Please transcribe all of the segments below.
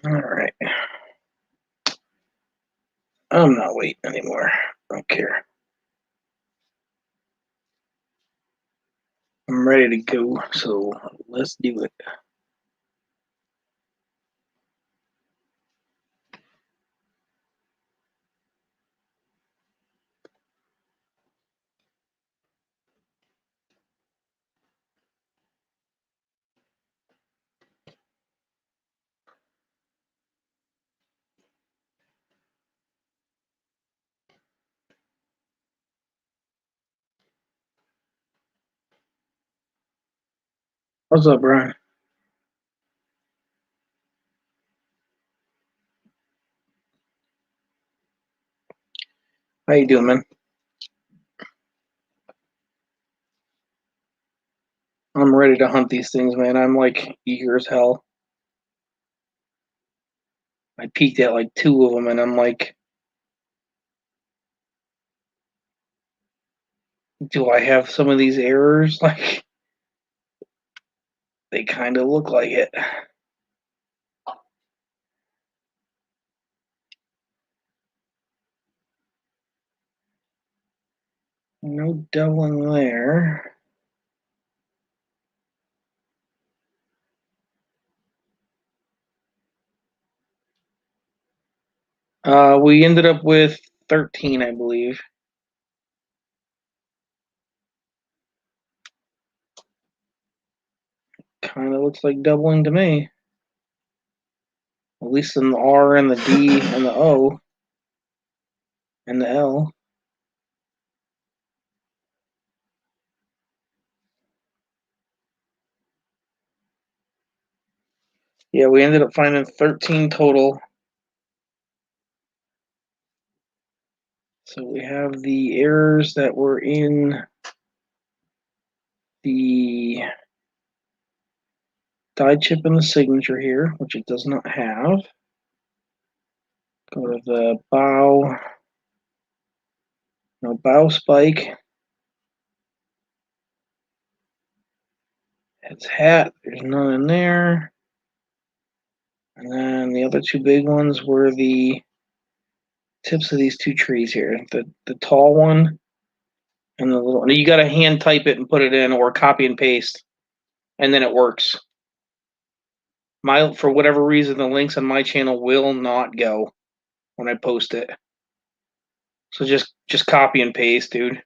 All right. I'm not waiting anymore. I don't care. I'm ready to go, so let's do it. What's up, Brian? How you doing, man? I'm ready to hunt these things, man. I'm like eager as hell. I peeked at like 2 of them, and I'm like, do I have some of these errors? Like, they kind of look like it. No doubling there. We ended up with 13, I believe. Kind of looks like doubling to me. At least in the R and the D and the O and the L. Yeah, we ended up finding 13 total. So we have the errors that were in the die chip and the signature here, which it does not have. Go to the bow. No bow spike. It's hat. There's none in there. And then the other 2 big ones were the tips of these 2 trees here. The tall one and the little. You got to hand type it and put it in, or copy and paste, and then it works. For whatever reason, the links on my channel will not go when I post it. So just copy and paste, dude.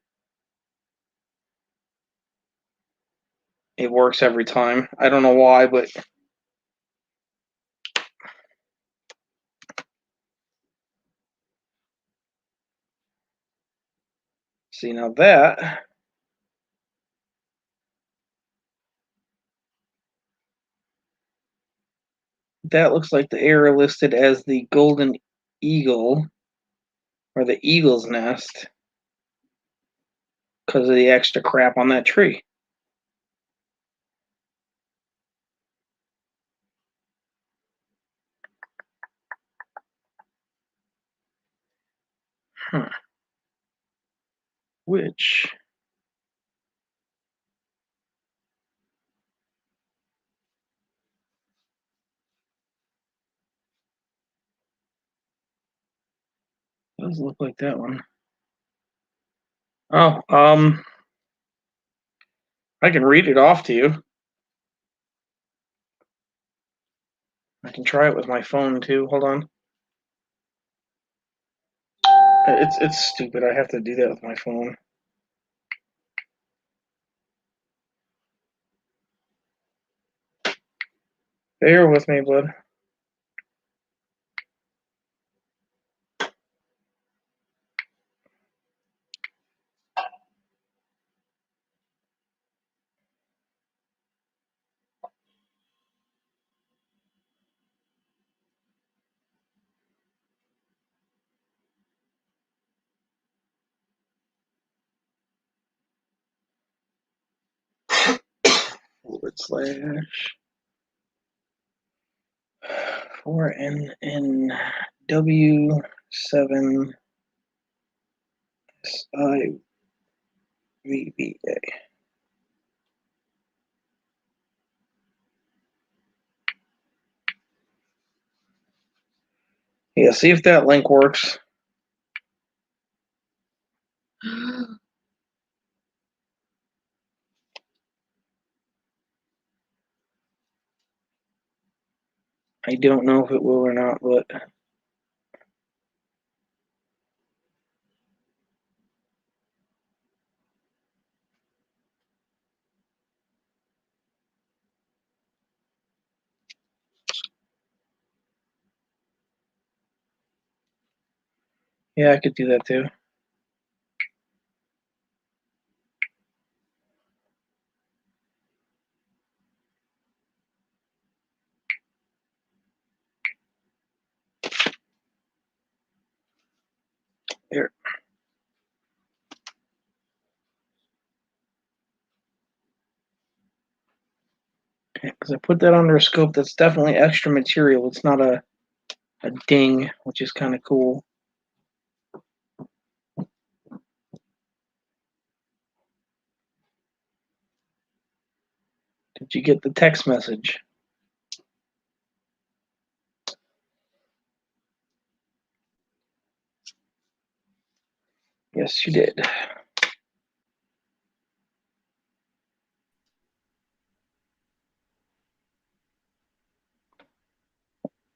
It works every time. I don't know why, but see now that looks like the error listed as the golden eagle or the eagle's nest because of the extra crap on that tree. Huh. Which does look like that one. Oh, I can read it off to you. I can try it with my phone too. Hold on. It's stupid. I have to do that with my phone. Bear with me, bud. /4NNW7SIVBA. Yeah, see if that link works. I don't know if it will or not, but yeah, I could do that too. Here. Because I put that under a scope that's definitely extra material. It's not a ding, which is kind of cool. Did you get the text message? Yes, you did.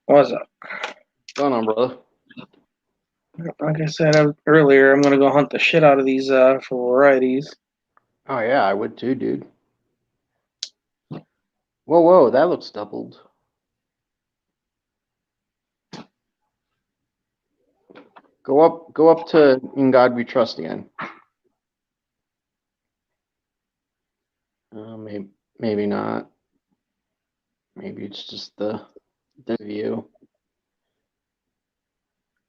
What's up? What's going on, brother? Like I said earlier, I'm going to go hunt the shit out of these for varieties. Oh yeah, I would too, dude. Whoa, that looks doubled. Go up to In God We Trust again. Maybe not. Maybe it's just the view.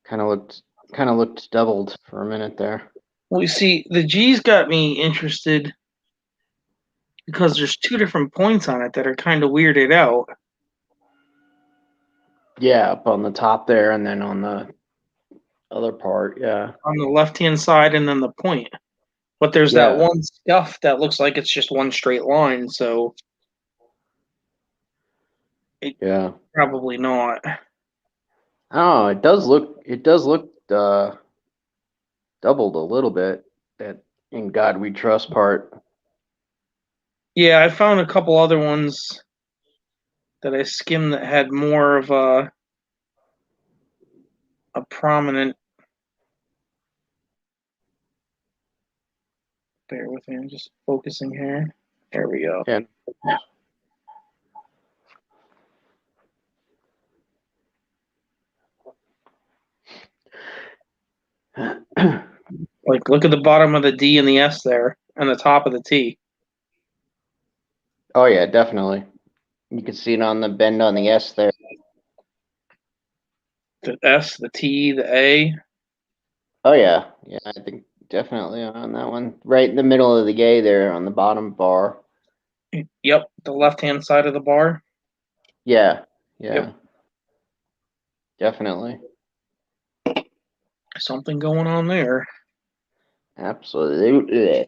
Kind of looked doubled for a minute there. Well, you see, the G's got me interested because there's two different points on it that are kind of weirded out. Yeah, up on the top there, and then on the other part, yeah. On the left-hand side and then the point. But there's that Yeah. one scuff that looks like it's just one straight line, so Yeah. probably not. Oh, it does look doubled a little bit. That In God We Trust part. Yeah, I found a couple other ones that I skimmed that had more of a prominent. Bear with me, I'm just focusing here. There we go. And Like, look at the bottom of the D and the S there, and the top of the T. oh yeah, definitely. You can see it on the bend on the S there. The S, the T, the A. Oh yeah, I think definitely on that one, right in the middle of the A there on the bottom bar. Yep, the left-hand side of the bar. Yeah, Yep, definitely, something going on there. absolutely.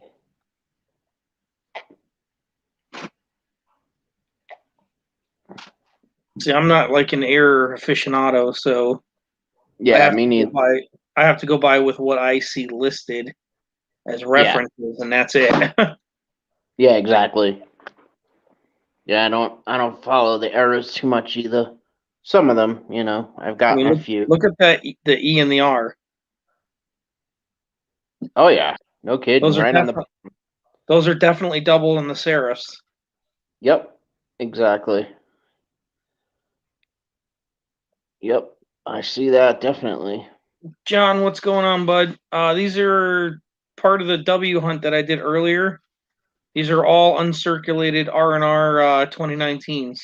See, I'm not like an error aficionado, so I Yeah, have me to go neither. by. I have to go by with what I see listed as Yeah, references, and that's it. yeah, exactly. Yeah, I don't follow the errors too much either. Some of them, I've I gotten mean, a look, few. look at that, the E and the R. Oh yeah, no kidding. Those are Right on the. definitely those are definitely double in the serifs. Yep, exactly. Yep, I see that definitely. John, what's going on, bud? These are part of the W hunt that I did earlier. These are all uncirculated R&R 2019s.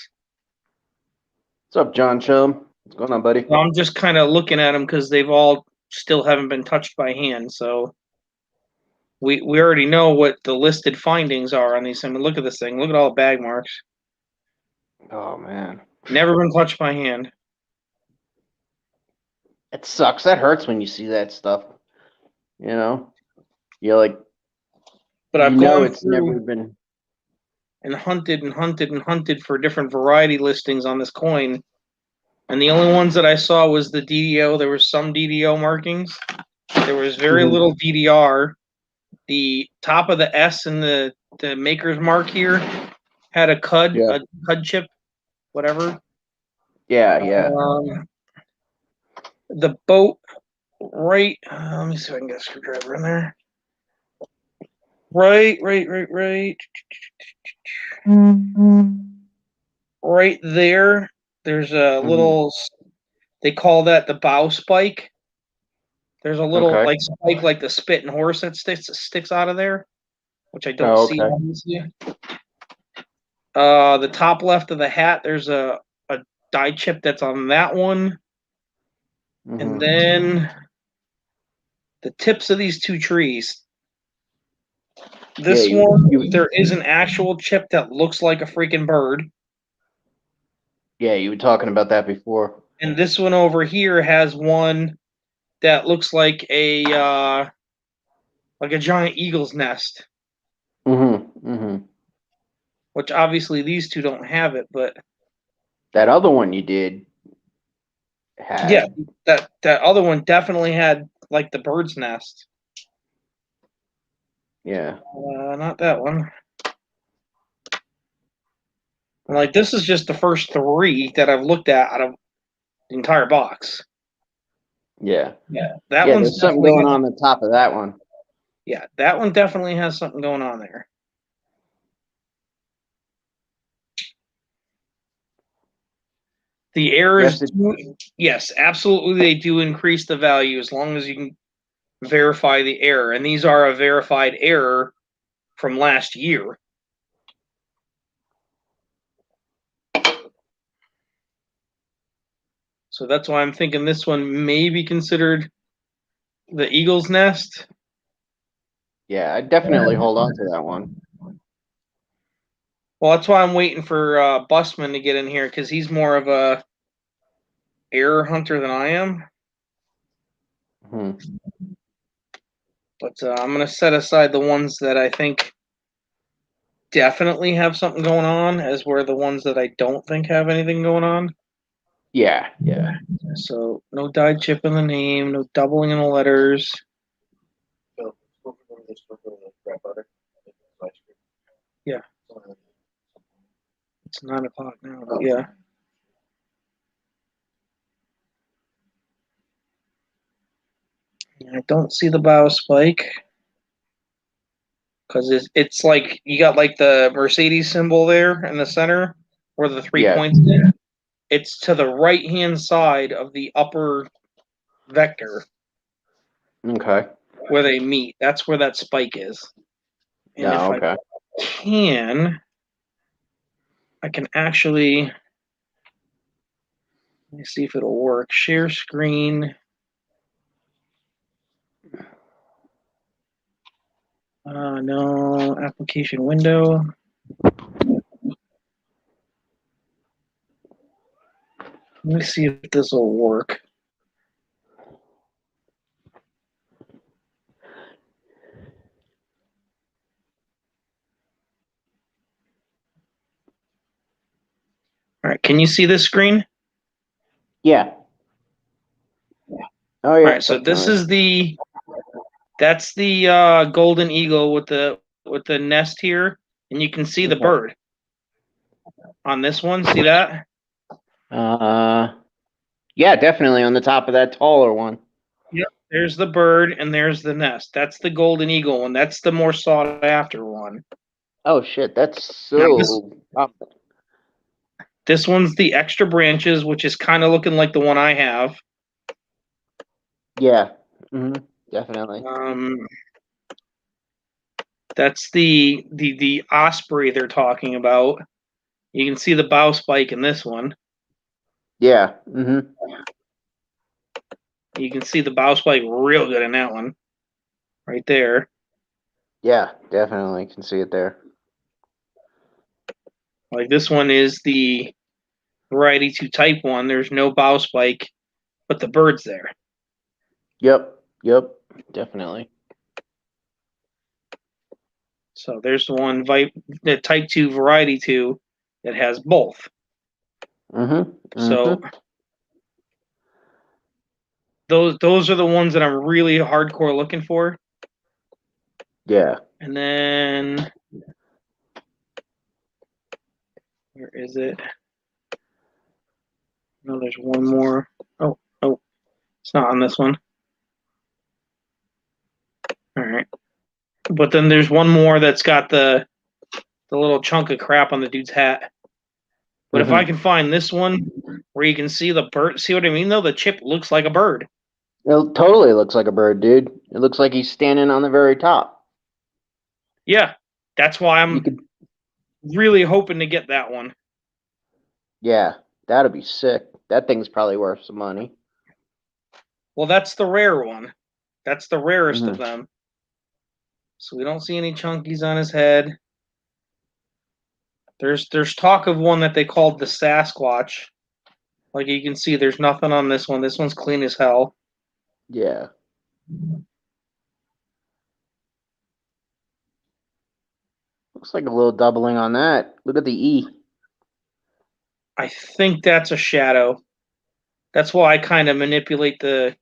What's up, John Chum? What's going on, buddy? So I'm just kind of looking at them because they've all still haven't been touched by hand. So we already know what the listed findings are on these. I mean, look at this thing. Look at all the bag marks. Oh man. Never been touched by hand. It sucks. That hurts when you see that stuff. You know, you're like, But I've gone it's never through been. and hunted and hunted and hunted for different variety listings on this coin. And the only ones that I saw was the DDO. There was some DDO markings. There was very little DDR. The top of the S in the maker's mark here had a CUD chip, whatever. Yeah. The boat right. Let me see if I can get a screwdriver in there. Right. Right there. There's a little. They call that the bow spike. There's a little spike like the spitting horse that sticks out of there, which I don't see obviously. The top left of the hat, there's a die chip that's on that one. And then the tips of these two trees. This one, there is an actual chip that looks like a freaking bird. Yeah, you were talking about that before. And this one over here has one that looks like a giant eagle's nest. Which obviously these two don't have it, but that other one you did had. Yeah, that other one definitely had like the bird's nest. Yeah. Not that one. Like this is just the first three that I've looked at out of the entire box. Yeah. That one's there's something going on the top of that one. Yeah, that one definitely has something going on there. The errors, yes, absolutely, they do increase the value as long as you can verify the error. And these are a verified error from last year. So that's why I'm thinking this one may be considered the eagle's nest. Yeah, I'd definitely hold on to that one. Well, that's why I'm waiting for Busman to get in here because he's more of a error hunter than I am. But I'm going to set aside the ones that I think definitely have something going on as where the ones that I don't think have anything going on. Yeah. So no die chip in the name, no doubling in the letters. Yeah. It's 9 o'clock now, but yeah. I don't see the bow spike because it's like you got like the Mercedes symbol there in the center where the 3 points in. It's to the right hand side of the upper vector. Okay. Where they meet. That's where that spike is. And if I can actually, let me see if it'll work. Share screen. No, application window. Let me see if this will work. All right, can you see this screen? Yeah. Oh yeah. All right, so this is that's the golden eagle with the nest here, and you can see the bird on this one. See that? Yeah, definitely on the top of that taller one. Yep. There's the bird and there's the nest. That's the golden eagle one. That's the more sought after one. Oh shit, that's so. This one's the extra branches, which is kind of looking like the one I have. Yeah. Definitely. That's the osprey they're talking about. You can see the bow spike in this one. Yeah. You can see the bow spike real good in that one. Right there. Yeah, definitely can see it there. Like this one is the variety 2 type one. There's no bow spike, but the bird's there. Yep, definitely. So there's the one the type 2 variety 2 that has both. So those are the ones that I'm really hardcore looking for. Yeah. And then where is it? No, there's one more. Oh, it's not on this one. All right. But then there's one more that's got the little chunk of crap on the dude's hat. But if I can find this one where you can see the bird, see what I mean though? The chip looks like a bird. It totally looks like a bird, dude. It looks like he's standing on the very top. Yeah, that's why I'm really hoping to get that one. Yeah, that'd be sick. That thing's probably worth some money. Well, that's the rare one. That's the rarest of them. So we don't see any chunkies on his head. There's talk of one that they called the Sasquatch. Like you can see, there's nothing on this one. This one's clean as hell. Yeah. Looks like a little doubling on that. Look at the E. I think that's a shadow. That's why I kind of manipulate the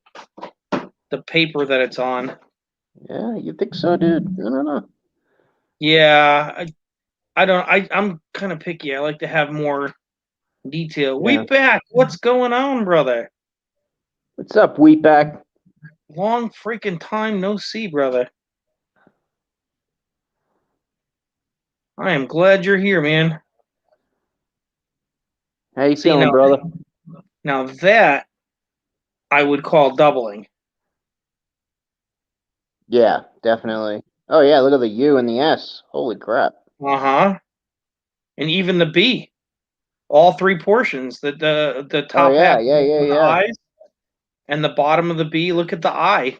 paper that it's on. Yeah, you think so, dude? I don't know. Yeah, I don't. I'm kind of picky. I like to have more detail. Yeah. We back. What's going on, brother? What's up, Wheatback? Long freaking time no see, brother. I am glad you're here, man. How you See, feeling, brother? now that I would call doubling. Yeah, definitely. Oh yeah, look at the U and the S. Holy crap. Uh-huh. And even the B. All three portions. The Oh top half yeah, of yeah, yeah, the yeah. eyes and the bottom of the B. Look at the eye.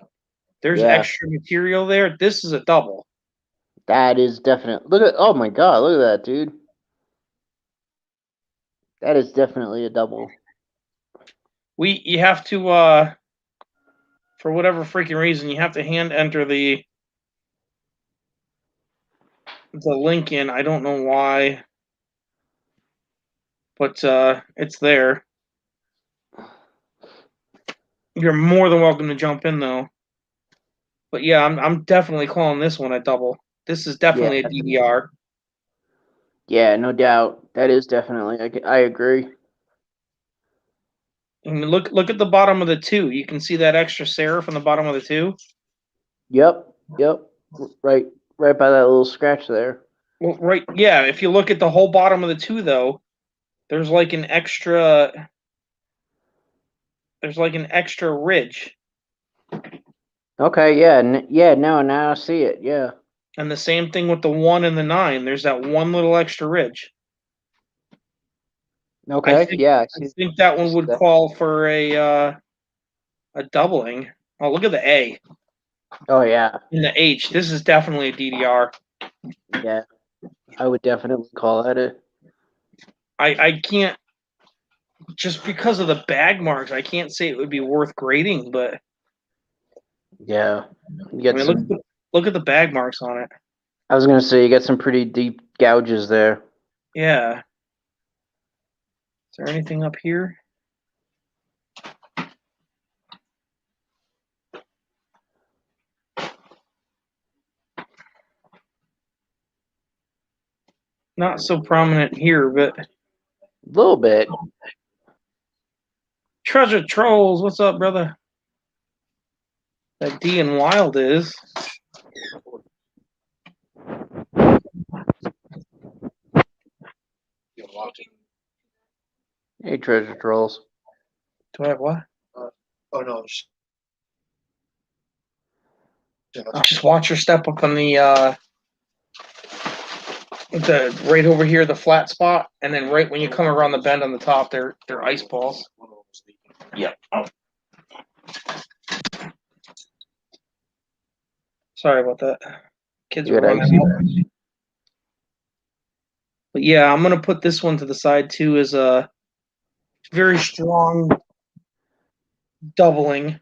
There's Yeah, extra material there. This is a double. that is definitely. Look at. Oh my god, look at that, dude. That is definitely a double. You have to for whatever freaking reason, you have to hand enter the link in. I don't know why, but it's there. You're more than welcome to jump in though. But yeah, I'm definitely calling this one a double. This is Yeah, definitely a DDR. yeah, no doubt. That is definitely. I agree. I mean, look at the bottom of the two. You can see that extra serif on the bottom of the two. Yep, yep. Right, right by that little scratch there. Well, right, yeah. If you look at the whole bottom of the two, though, there's like an extra. There's like an extra ridge. Okay, yeah, yeah. Now I see it. Yeah. And the same thing with the 1 and the 9. There's that one little extra ridge. Okay, yeah. I think that one would call for a doubling. Oh, look at the A Oh yeah, and the H. This is definitely a DDR. yeah. I would definitely call that a. I can't, just because of the bag marks, I can't say it would be worth grading, but Yeah. You I get mean, some. look at the bag marks on it. I was gonna say you get some pretty deep gouges there. Yeah. Is there anything up here? Not so prominent here, but A little bit. Treasure Trolls, what's up, brother? That D and Wild is. Hey, treasure trolls. Do I have what? Oh no, Just watch your step up on the right over here, the flat spot, and then right when you come around the bend on the top, they're ice balls. Yep. Oh. Sorry about that. Kids You were got running icy. out. But yeah, I'm gonna put this one to the side too as a very strong doubling.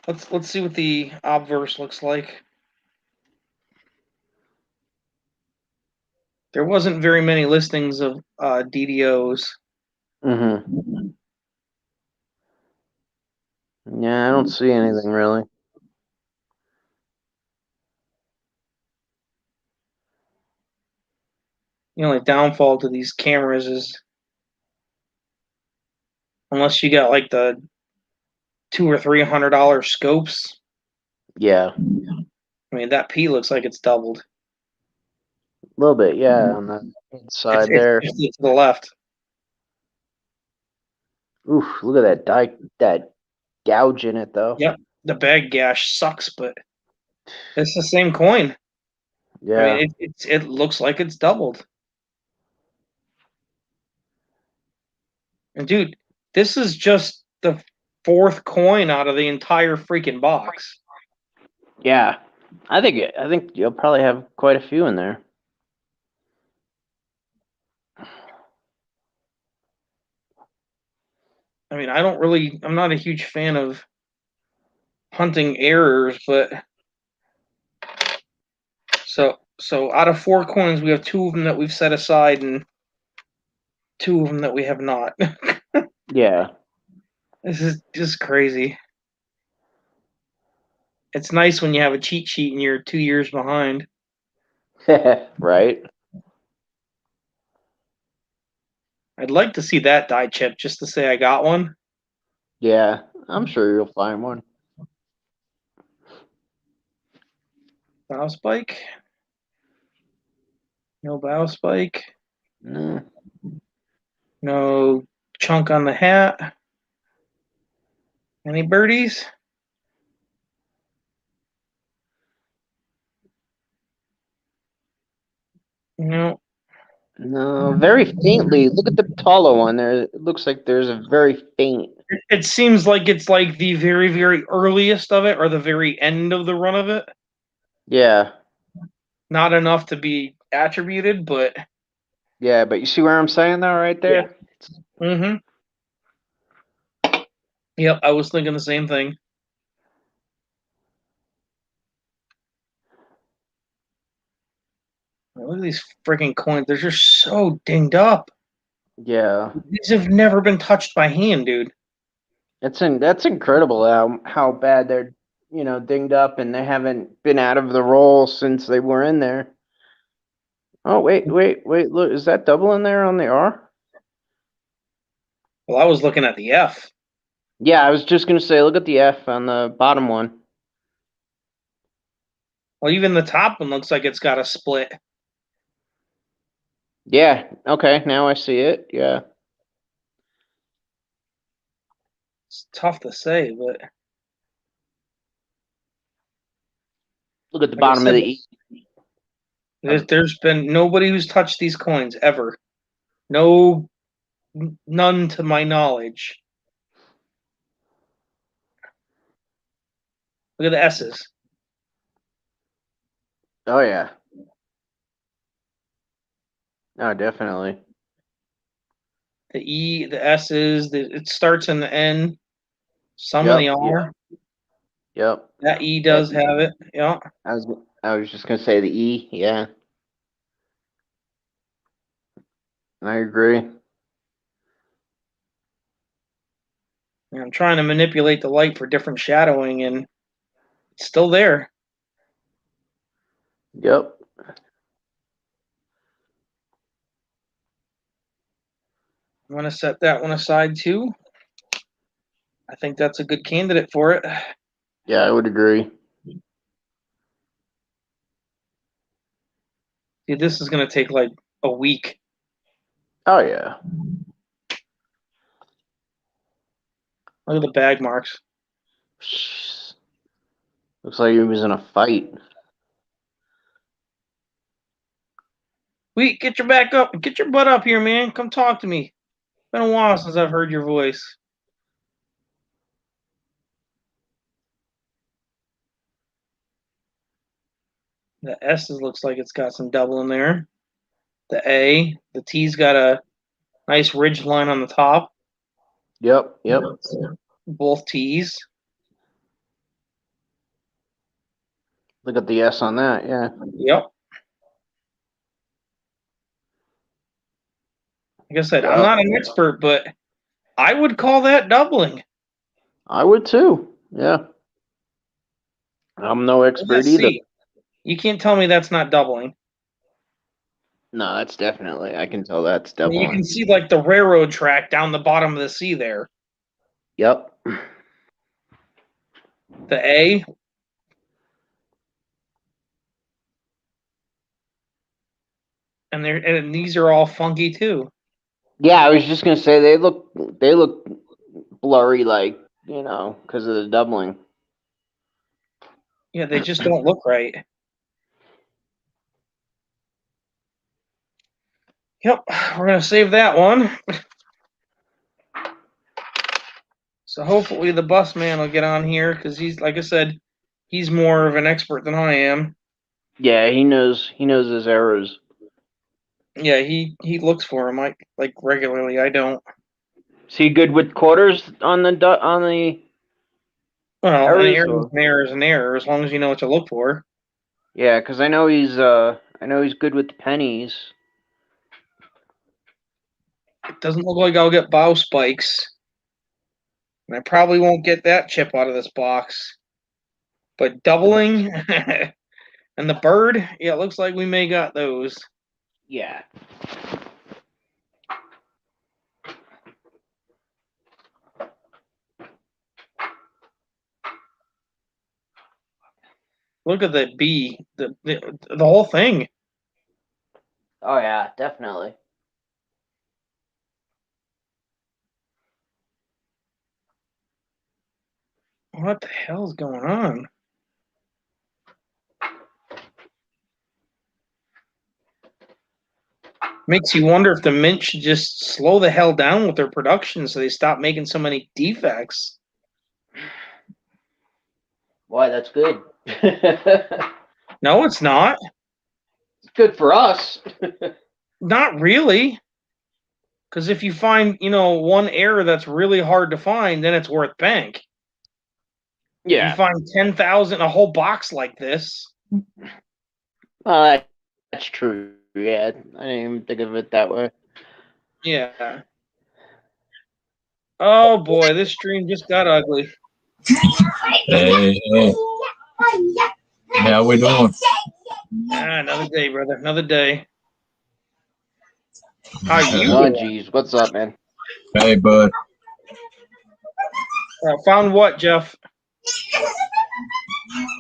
Let's see what the obverse looks like. There wasn't very many listings of DDOs. Mm-hmm. Yeah, I don't see anything really. The only downfall to these cameras is unless you got like the $200 or $300 scopes. Yeah, I mean, that P looks like it's doubled. a little bit. Yeah, on the It's inside it's there. shifted to the left. Oof, look at that gouge in it though. Yep, the bag gash sucks, but it's the same coin. I Yeah, mean, it looks like it's doubled. And dude, this is just the fourth coin out of the entire freaking box. yeah. I think you'll probably have quite a few in there. I mean, I'm not a huge fan of hunting errors, but so out of four coins, we have two of them that we've set aside and two of them that we have not. Yeah, This is just crazy. It's nice when you have a cheat sheet and you're 2 years behind. right. I'd like to see that die chip just to say I got one. Yeah, I'm sure you'll find one. Bow spike. No bow spike. Mm, No chunk on the hat. Any birdies? No. no, very faintly. Look at the taller one there. It looks like there's a very faint. It seems like it's like the very, very earliest of it or the very end of the run of it. Yeah, Not enough to be attributed, but yeah, but you see where I'm saying though, right yeah. there? Mm-hmm. Yep, I was thinking the same thing. Look at these freaking coins. They're just so dinged up. Yeah, These have never been touched by hand, dude. that's incredible how bad they're dinged up and they haven't been out of the roll since they were in there. Oh wait, look, is that double in there on the R? Well, I was looking at the F. Yeah, I was just gonna say, look at the F on the bottom one. Well, even the top one looks like it's got a split. Yeah, okay, now I see it. Yeah, It's tough to say, but look at the like I bottom of said, the E. there's been nobody who's touched these coins ever. No, none to my knowledge. Look at the S's. Oh yeah, oh definitely. The E, the S's. It starts in the N. Some in the Yep, yep, R. yep. That E That does have it. Yeah. I was I was just gonna say the E. Yeah, I agree. And I'm trying to manipulate the light for different shadowing, and it's still there. Yep. I'm going to set that one aside too. I think that's a good candidate for it. Yeah, I would agree. Dude, this is going to take like a week. Oh yeah. Look at the bag marks. Looks like he was in a fight. Wheat, get your back up. Get your butt up here, man. Come talk to me. Been a while since I've heard your voice. The S looks like it's got some double in there. The T's got a nice ridge line on the top. Yep, yep. Both T's. Look at the S on that. Yeah. Yep. Like I said, I'm Yep. not an expert, but I would call that doubling. I would too. Yeah. I'm no expert Let's either. see. You can't tell me that's not doubling. No, that's definitely. I can tell that's I mean, you can doubling. see like the railroad track down the bottom of the C there. Yep. The A. And these are all funky too. Yeah, I was just gonna say they look blurry, like because of the doubling. Yeah, they just don't look right. Yep, we're gonna save that one. So hopefully the bus man will get on here because he's, like I said, he's more of an expert than I am. Yeah, he knows. He knows his errors. Yeah, he looks for them like regularly. I don't. Is he good with quarters on the Well, an errors? error is Or an error is an error as long as you know what to look for. yeah, because I know he's good with the pennies. It doesn't look like I'll get bow spikes, and I probably won't get that chip out of this box. But doubling and the bird, yeah, it looks like we may got those. Yeah. Look at the B, the whole thing. Oh yeah, definitely. What the hell's going on? Makes you wonder if the Mint should just slow the hell down with their production so they stop making so many defects. Why? That's good. It's No, it's not. good for us. Not really. Because if you find, one error that's really hard to find, then it's worth bank. If you Yeah. find 10,000, a whole box like this, Well, that's true. Yeah, I didn't even think of it that way. yeah. Oh boy, this stream just got ugly. Hey, hey. How we doing? Another day, brother. Another day. How you Oh, doing? geez. What's up, man? Hey, bud. Found what, Jeff?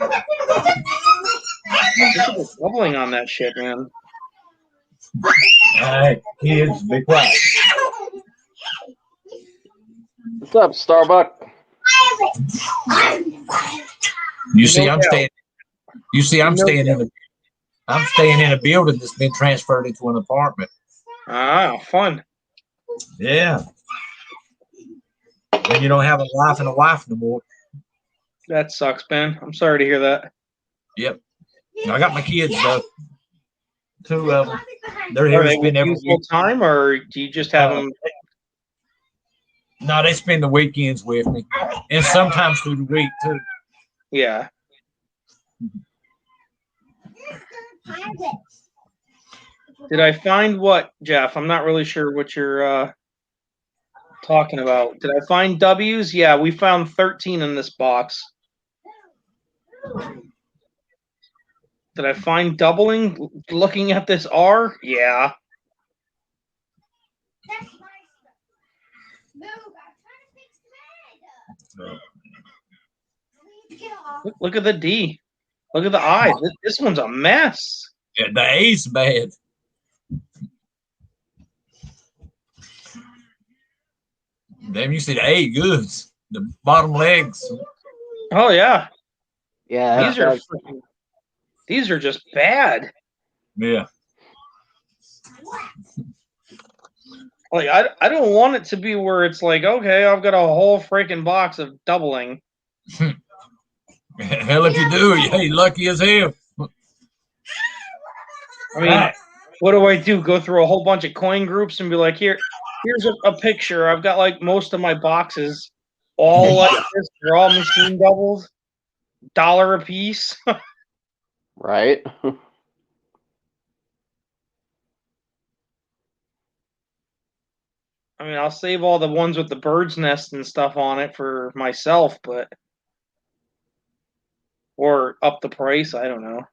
Look at the doubling on that shit, man. Hey, kids, be quiet. What's up, Starbuck? You see, No I'm doubt. staying. You see, I'm No staying doubt. I'm staying in a building that's been transferred into an apartment. Ah, fun. Yeah. When you don't have a life and a wife no more. That sucks, Ben. I'm sorry to hear that. Yep. I got my kids though. Two of them. They're here Are to they with spend every you full week. time, or do you just have them? No, they spend the weekends with me, and sometimes through the week too. Yeah. Did I find what, Jeff? I'm not really sure what you're talking about. Did I find W's? Yeah, we found 13 in this box. Did I find doubling looking at this R? Yeah. Look at the D. Look at the I. This one's a mess. Yeah, the A's bad. Damn, you see the A goods. The bottom legs. Oh yeah. Yeah, These that's are bad. these are just bad. Yeah. Like I don't want it to be where it's like, okay, I've got a whole freaking box of doubling. Hell, if you do, hey, lucky as hell. I mean, what do I do? Go through a whole bunch of coin groups and be like, here's a picture. I've got like most of my boxes all like this. They're all machine doubles, $1 a piece. Right? I mean, I'll save all the ones with the bird's nest and stuff on it for myself, but or up the price. I don't know.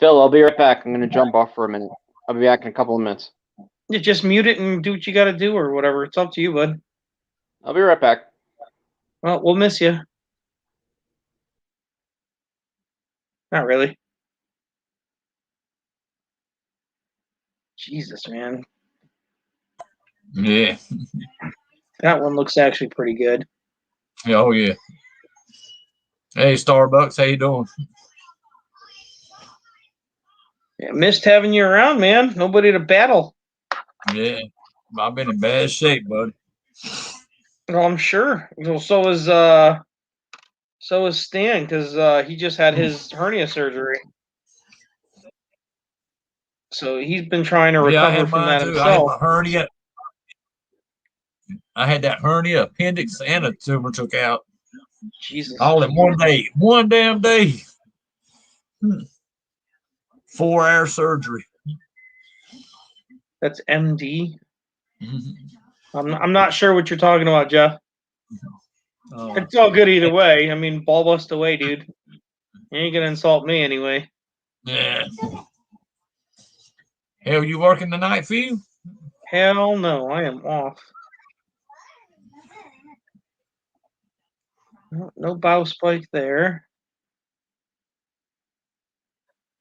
Phil, I'll be right back. I'm gonna jump off for a minute. I'll be back in a couple of minutes. You just mute it and do what you got to do or whatever. It's up to you, bud. I'll be right back. Well, we'll miss you. Not really. Jesus, man. Yeah. That one looks actually pretty good. Oh yeah. Hey Starbucks, how you doing? Yeah, missed having you around, man. Nobody to battle. Yeah. I've been in bad shape, bud. Well, I'm sure. Well, so is Stan because he just had his hernia surgery. So he's been trying to Yeah, I recover had from mine that too. I had himself. my hernia. I had that hernia, appendix, and a tumor took out Jesus. all in one day. One damn day. 4-hour surgery. That's MD. I'm not sure what you're talking about, Jeff. It's all good either way. I mean, ball bust away, dude. You ain't gonna insult me anyway. Yeah. Hell, you working tonight, Phil? Hell no, I am off. No bow spike there.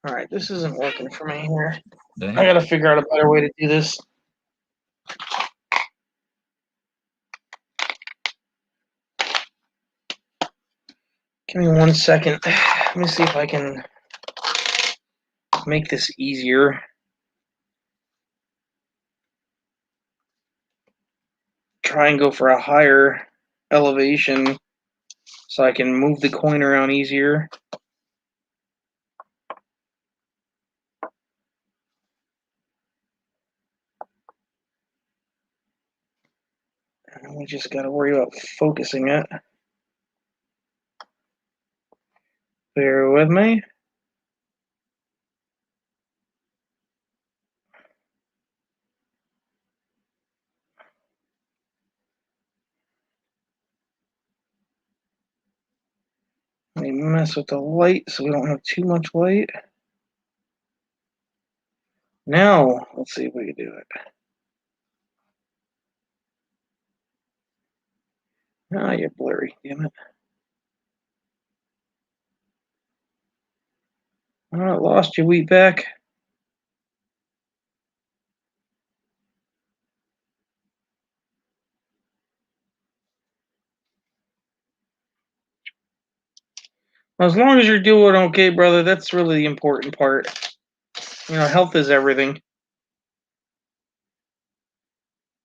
All right, this isn't working for me here. Damn. I gotta figure out a better way to do this. Give me 1 second. Let me see if I can make this easier. Try and go for a higher elevation so I can move the coin around easier. And we just gotta worry about focusing it. Bear with me. Let me mess with the light so we don't have too much light. Now, let's see if we can do it. Ah, you're blurry, damn it. I lost you, Wheatback. As long as you're doing okay, brother, that's really the important part. You know, health is everything.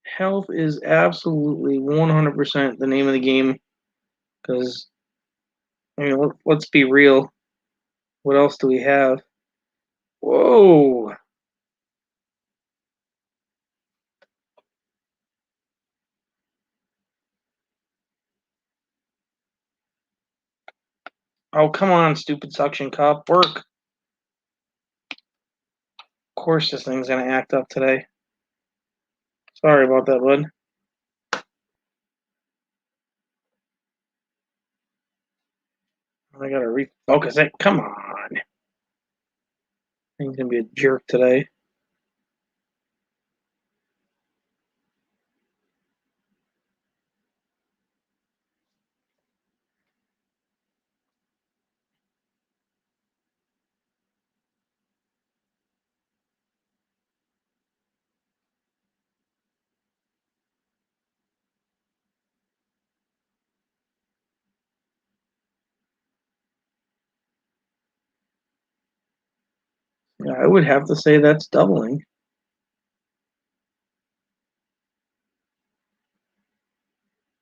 Health is absolutely 100% the name of the game. Because, I mean, let's be real. What else do we have? Whoa. Oh, come on, stupid suction cup. Work. Of course this thing's going to act up today. Sorry about that, bud. I got to refocus it. Come on. He's going to be a jerk today. Yeah, I would have to say that's doubling.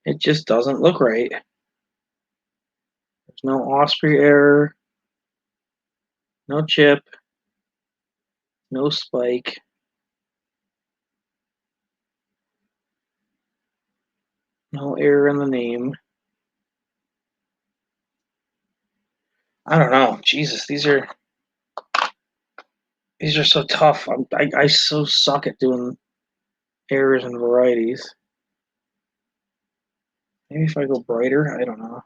It just doesn't look right. There's no Osprey error, no chip, no spike. No error in the name. I don't know. Jesus, these are so tough. I so suck at doing errors and varieties. Maybe if I go brighter, I don't know.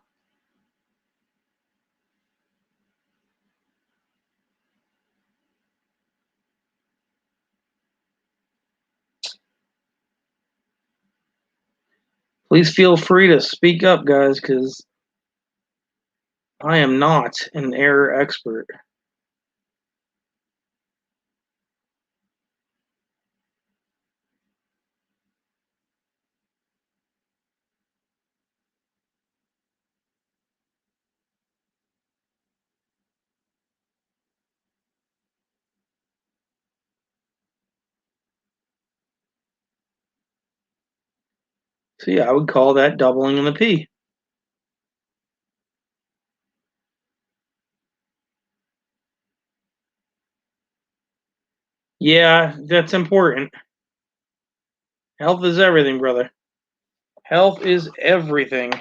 Please feel free to speak up, guys, because I am not an error expert. So yeah, I would call that doubling in the P. Yeah, that's important. Health is everything, brother. Health is everything.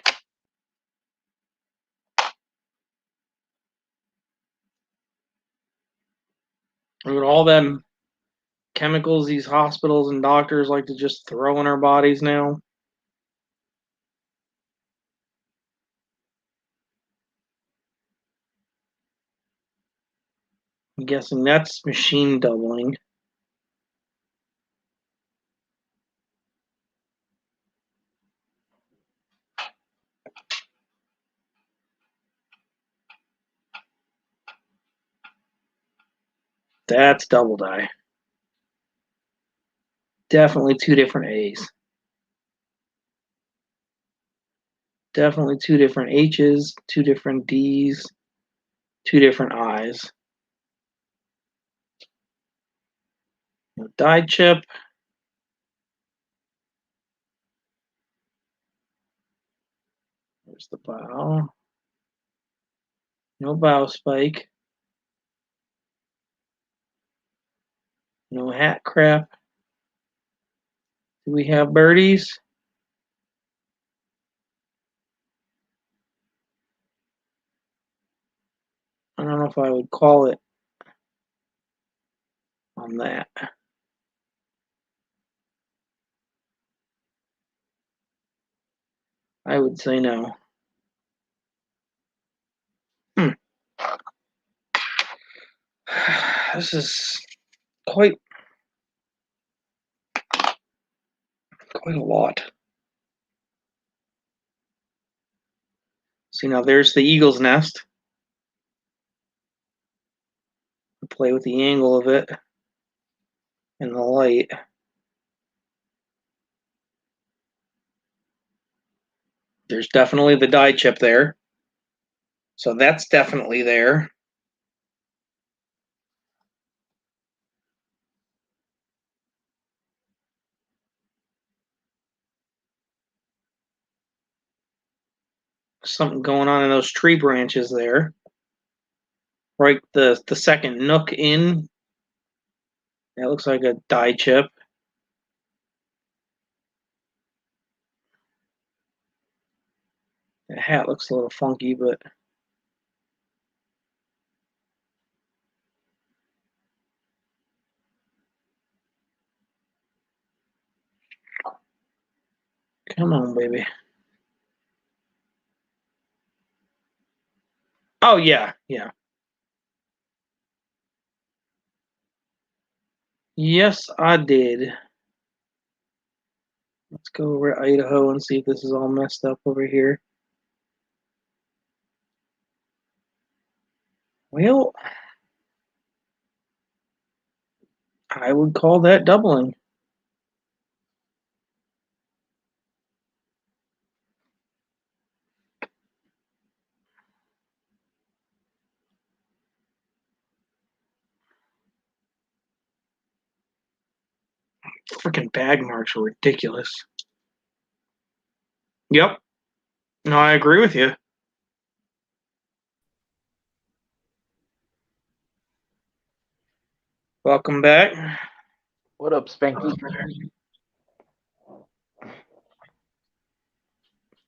I mean, all them chemicals these hospitals and doctors like to just throw in our bodies now. I'm guessing that's machine doubling. That's double die. Definitely two different A's. Definitely two different H's, two different D's, two different I's. Die chip. There's the bow. No bow spike. No hat crap. Do we have birdies? I don't know if I would call it on that. I would say no. This is quite a lot. See, now there's the eagle's nest. Play with the angle of it and the light. There's definitely the die chip there. So that's definitely there. Something going on in those tree branches there. Right, the second nook in. That looks like a die chip. The hat looks a little funky, but come on, baby. Oh, yeah, yeah. Yes, I did. Let's go over to Idaho and see if this is all messed up over here. Well, I would call that doubling. Freaking bag marks are ridiculous. Yep. No, I agree with you. Welcome back. What up, Spanky?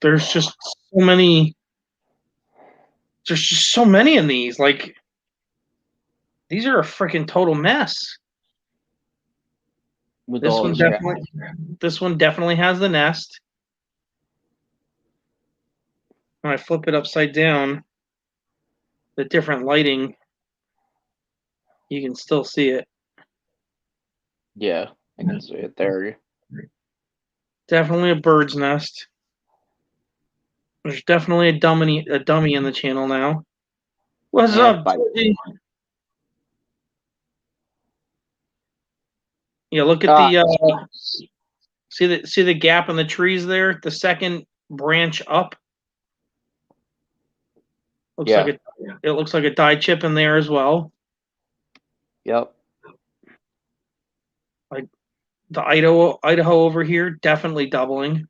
There's just so many. There's just so many of these. Like, these are a freaking total mess. with This all one the scratch. definitely has the nest. When I flip it upside down, the different lighting, you can still see it. Yeah, I can see it there. Definitely a bird's nest. There's definitely a dummy in the channel now. What's Yeah, up, Georgie? Yeah, look at the see the gap in the trees there. The second branch up looks like it looks like a die chip in there as well. Yep. Like the Idaho over here, definitely doubling.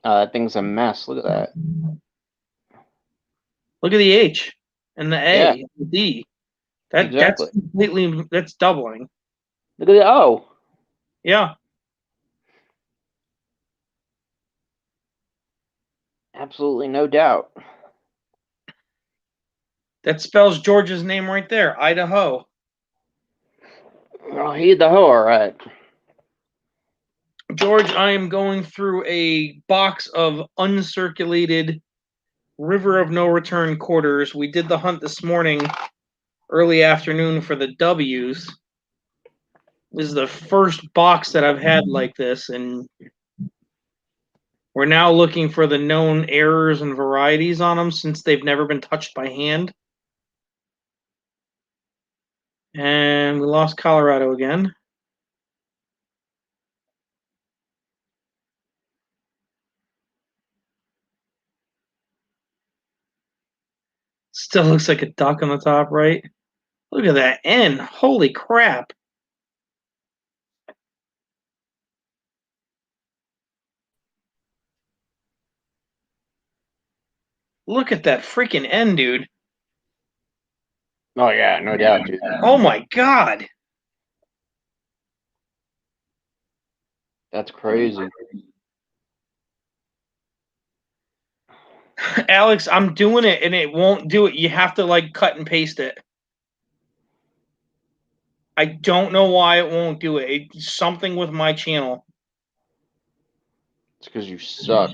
That thing's a mess. Look at that. Look at the H and the A, Yeah. and the D. Exactly. That's doubling. Look at the O. Yeah. Absolutely no doubt. That spells George's name right there, Idaho. Oh, he the hoe, all right. George, I am going through a box of uncirculated River of No Return quarters. We did the hunt this morning, early afternoon, for the W's. This is the first box that I've had like this, and we're now looking for the known errors and varieties on them since they've never been touched by hand. And we lost Colorado again. Still looks like a duck on the top right. Look at that N. Holy crap. Look at that freaking N, dude. Oh yeah, no doubt, dude. Oh my god. That's crazy. Alex, I'm doing it and it won't do it. You have to like cut and paste it. I don't know why it won't do it. It's something with my channel. It's because you suck.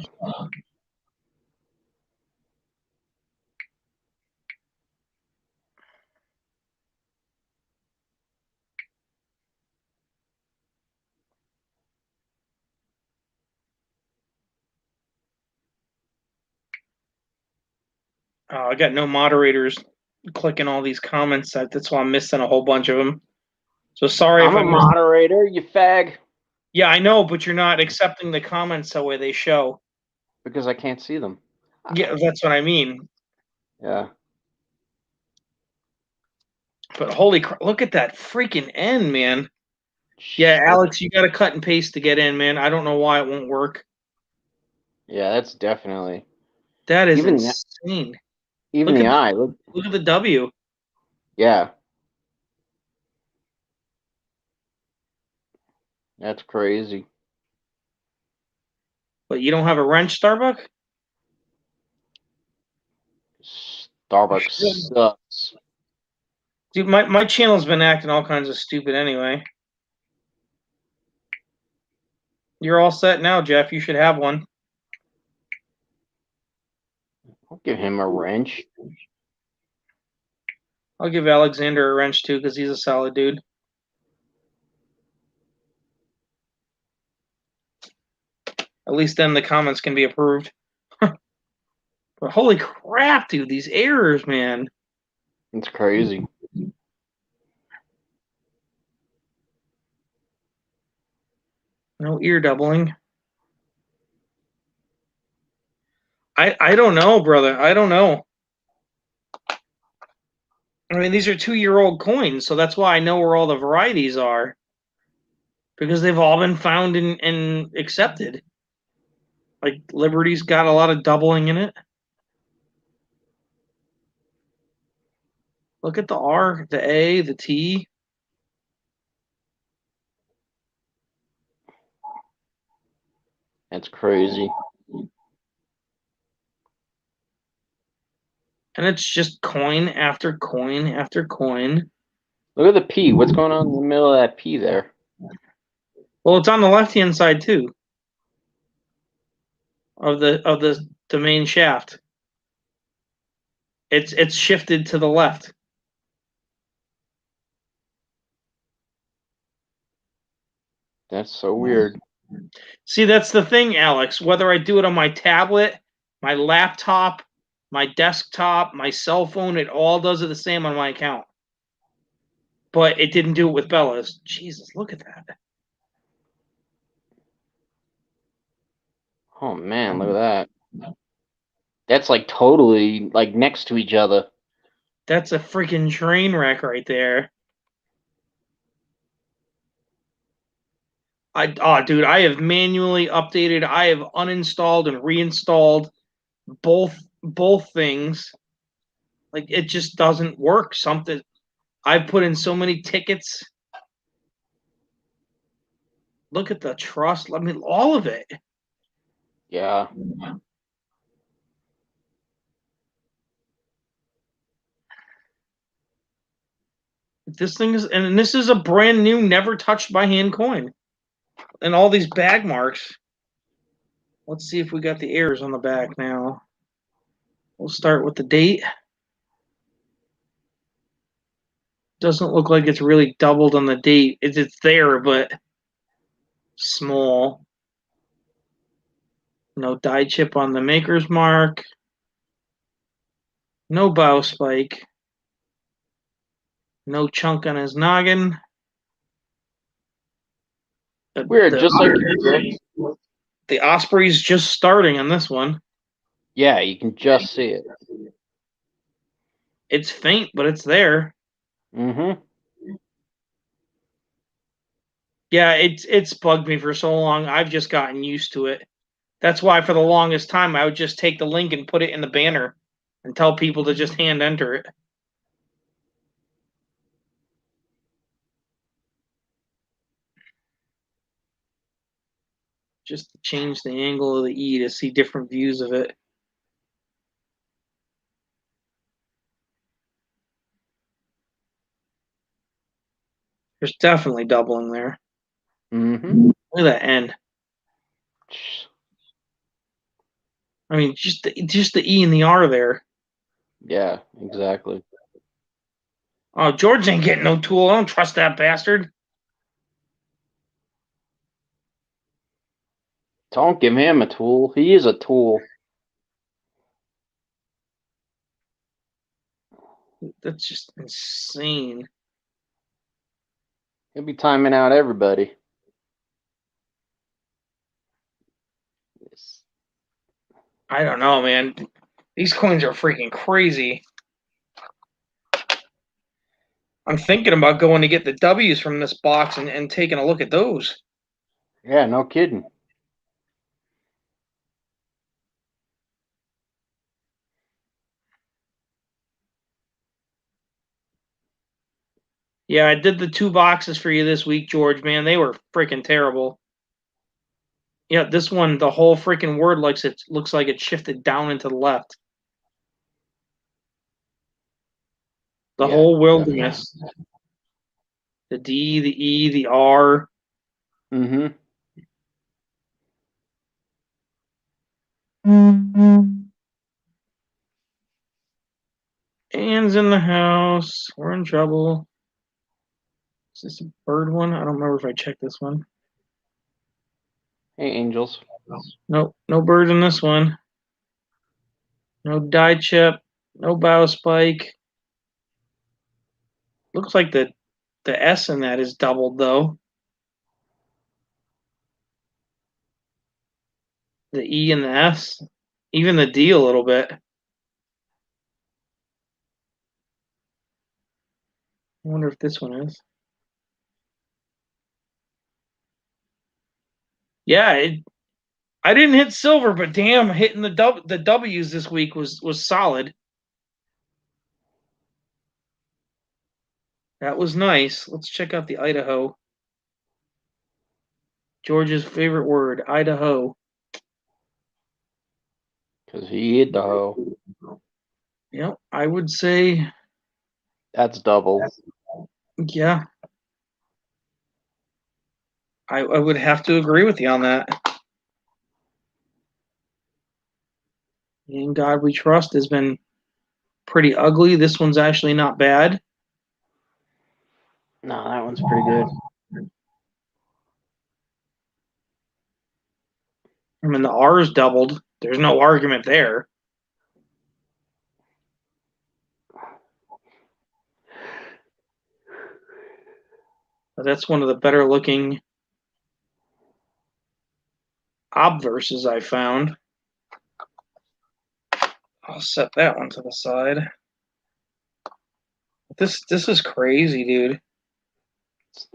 I got no moderators clicking all these comments. That's why I'm missing a whole bunch of them. So sorry I'm if a moderator, you fag. Yeah, I know, but you're not accepting the comments the way they show. Because I can't see them. Yeah, that's what I mean. Yeah. But holy crap, look at that freaking N, man. Yeah, Alex, you got to cut and paste to get in, man. I don't know why it won't work. Yeah, that's definitely. That is insane. Even the I. Look at the W. Yeah. That's crazy. But you don't have a wrench, Starbuck? Starbucks sucks. Dude, my channel's been acting all kinds of stupid anyway. You're all set now, Jeff. You should have one. I'll give him a wrench. I'll give Alexander a wrench too, because he's a solid dude. At least then the comments can be approved. But holy crap, dude, these errors, man. It's crazy. No ear doubling. I don't know, brother. I don't know. I mean, these are 2-year-old coins, so that's why I know where all the varieties are. Because they've all been found and accepted. Like, Liberty's got a lot of doubling in it. Look at the R, the A, the T. That's crazy. And it's just coin after coin after coin. Look at the P. What's going on in the middle of that P there? Well, it's on the left-hand side too of the main shaft. It's shifted to the left. That's so weird. See, that's the thing, Alex. Whether I do it on my tablet, my laptop, my desktop, my cell phone, it all does it the same on my account. But it didn't do it with Bella's. Jesus, look at that. Oh man, look at that. That's like totally like next to each other. That's a freaking train wreck right there. Dude, I have manually updated. I have uninstalled and reinstalled both things. Like it just doesn't work. Something I've put in so many tickets. Look at the trust. I mean, all of it. Yeah. This thing is, and this is a brand new, never touched by hand coin, and all these bag marks. Let's see if we got the errors on the back now. We'll start with the date. Doesn't look like it's really doubled on the date. It's there, but small. No die chip on the maker's mark. No bow spike. No chunk on his noggin. Weird, just like you predict. The Osprey's just starting on this one. Yeah, you can just see it. It's faint, but it's there. Mm-hmm. Yeah, it's bugged me for so long. I've just gotten used to it. That's why for the longest time I would just take the link and put it in the banner and tell people to just hand enter it. Just to change the angle of the E to see different views of it. There's definitely doubling there. Mm-hmm. Look at that end. I mean, just the E and the R there. Yeah, exactly. Oh, George ain't getting no tool. I don't trust that bastard. Don't give him a tool. He is a tool. That's just insane. He'll be timing out everybody. I don't know, man. These coins are freaking crazy. I'm thinking about going to get the W's from this box and taking a look at those. Yeah, no kidding. Yeah, I did the 2 boxes for you this week, George, man. They were freaking terrible. Yeah, this one, the whole freaking word looks like it shifted down into the left. The Yeah, whole wilderness. The D, the E, the R. Mm-hmm. Anne's in the house. We're in trouble. Is this a bird one? I don't remember if I checked this one. Hey, Angels. Nope, no bird in this one. No die chip. No bow spike. Looks like the S in that is doubled though. The E and the S. Even the D a little bit. I wonder if this one is. Yeah, I didn't hit silver, but damn, hitting the W's this week was solid. That was nice. Let's check out the Idaho. George's favorite word, Idaho. Because he hit the hoe. Yep, I would say, That's double. yeah. I would have to agree with you on that. In God We Trust has been pretty ugly. This one's actually not bad. No, that one's pretty good. I mean, the R's doubled. There's no argument there. But that's one of the better looking obverses I found. I'll set that one to the side. This is crazy, dude.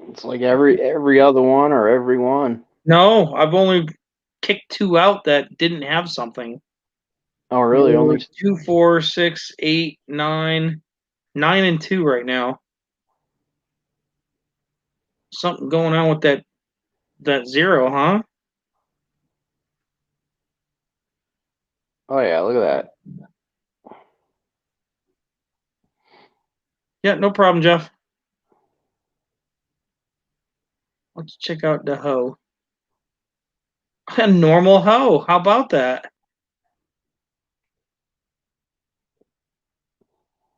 It's like every other one or every one. No, I've only kicked 2 out that didn't have something. Oh, really? Only 2, 4, 6, 8, 9, 9 and 2 right now. Something going on with that 0, huh? Oh yeah, look at that. Yeah, no problem, Jeff. Let's check out the hoe. A normal hoe. How about that?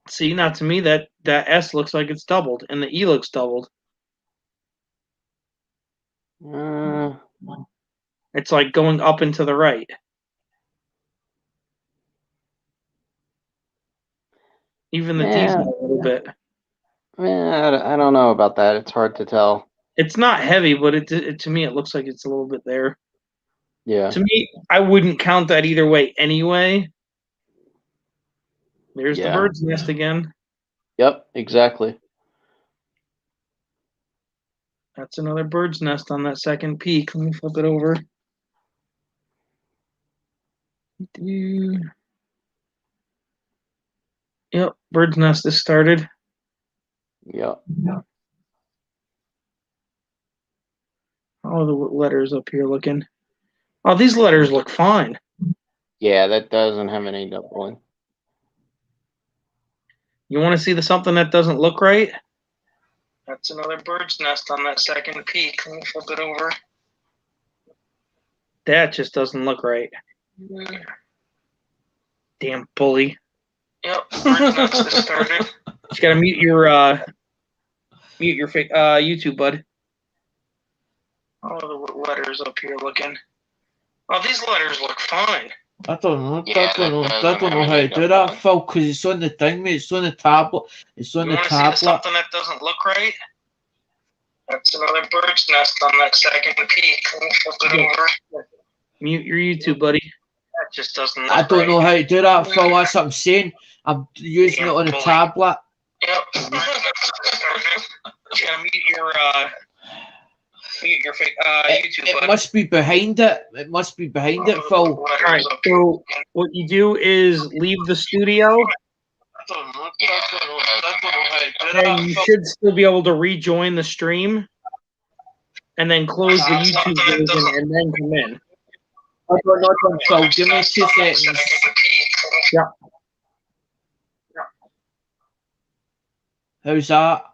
See, now to me that S looks like it's doubled, and the E looks doubled. It's like going up and to the right. Even the D's a little bit. I don't know about that. It's hard to tell. It's not heavy, but it to me it looks like it's a little bit there. Yeah. To me, I wouldn't count that either way anyway. There's the bird's nest again. Yep, exactly. That's another bird's nest on that second peak. Let me flip it over. Yep, bird's nest is started. Yep. All the letters up here looking. Oh, these letters look fine. Yeah, that doesn't have any doubling. You want to see something that doesn't look right? That's another bird's nest on that second peak. Let me flip it over. That just doesn't look right. Damn bully. Yep, bird's nest is started. Just gotta mute your YouTube, bud. All the letters up here looking. Oh, these letters look fine. I don't know. I don't know how to do that, Phil, because it's on the thing, mate. It's on the tablet. It's on the tablet. See something that doesn't look right? That's another bird's nest on that second peak. Let me flip it over. Mute your YouTube, buddy. That just doesn't look right. I don't know how to do that, Phil. That's what I'm saying. I'm using it on the tablet. Yep. You gotta mute your YouTube, it must be behind it. It must be behind it, Phil. All right, so what you do is leave the studio. And you should still be able to rejoin the stream. And then close the YouTube version and then come in. Phil, give me 2 seconds. Yeah. How's that?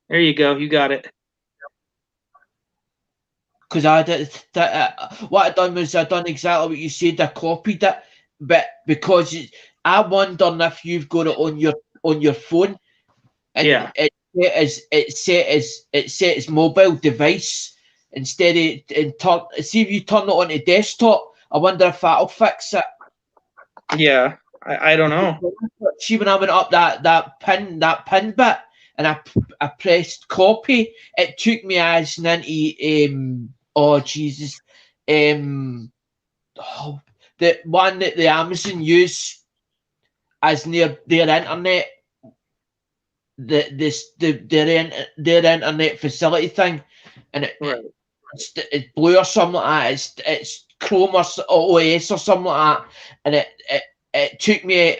There you go. You got it. Because I did what I done was I done exactly what you said. I copied it, but because I wonder if you've got it on your phone, and yeah, it's set as mobile device instead of see if you turn it on a desktop. I wonder if that'll fix it. Yeah, I don't know. See, when I went up that pin bit and I pressed copy, it took me as into oh Jesus, the one that the Amazon use as near their internet, their internet facility thing, and it's blue or something like that. It's Chrome or OS or something like that, and it took me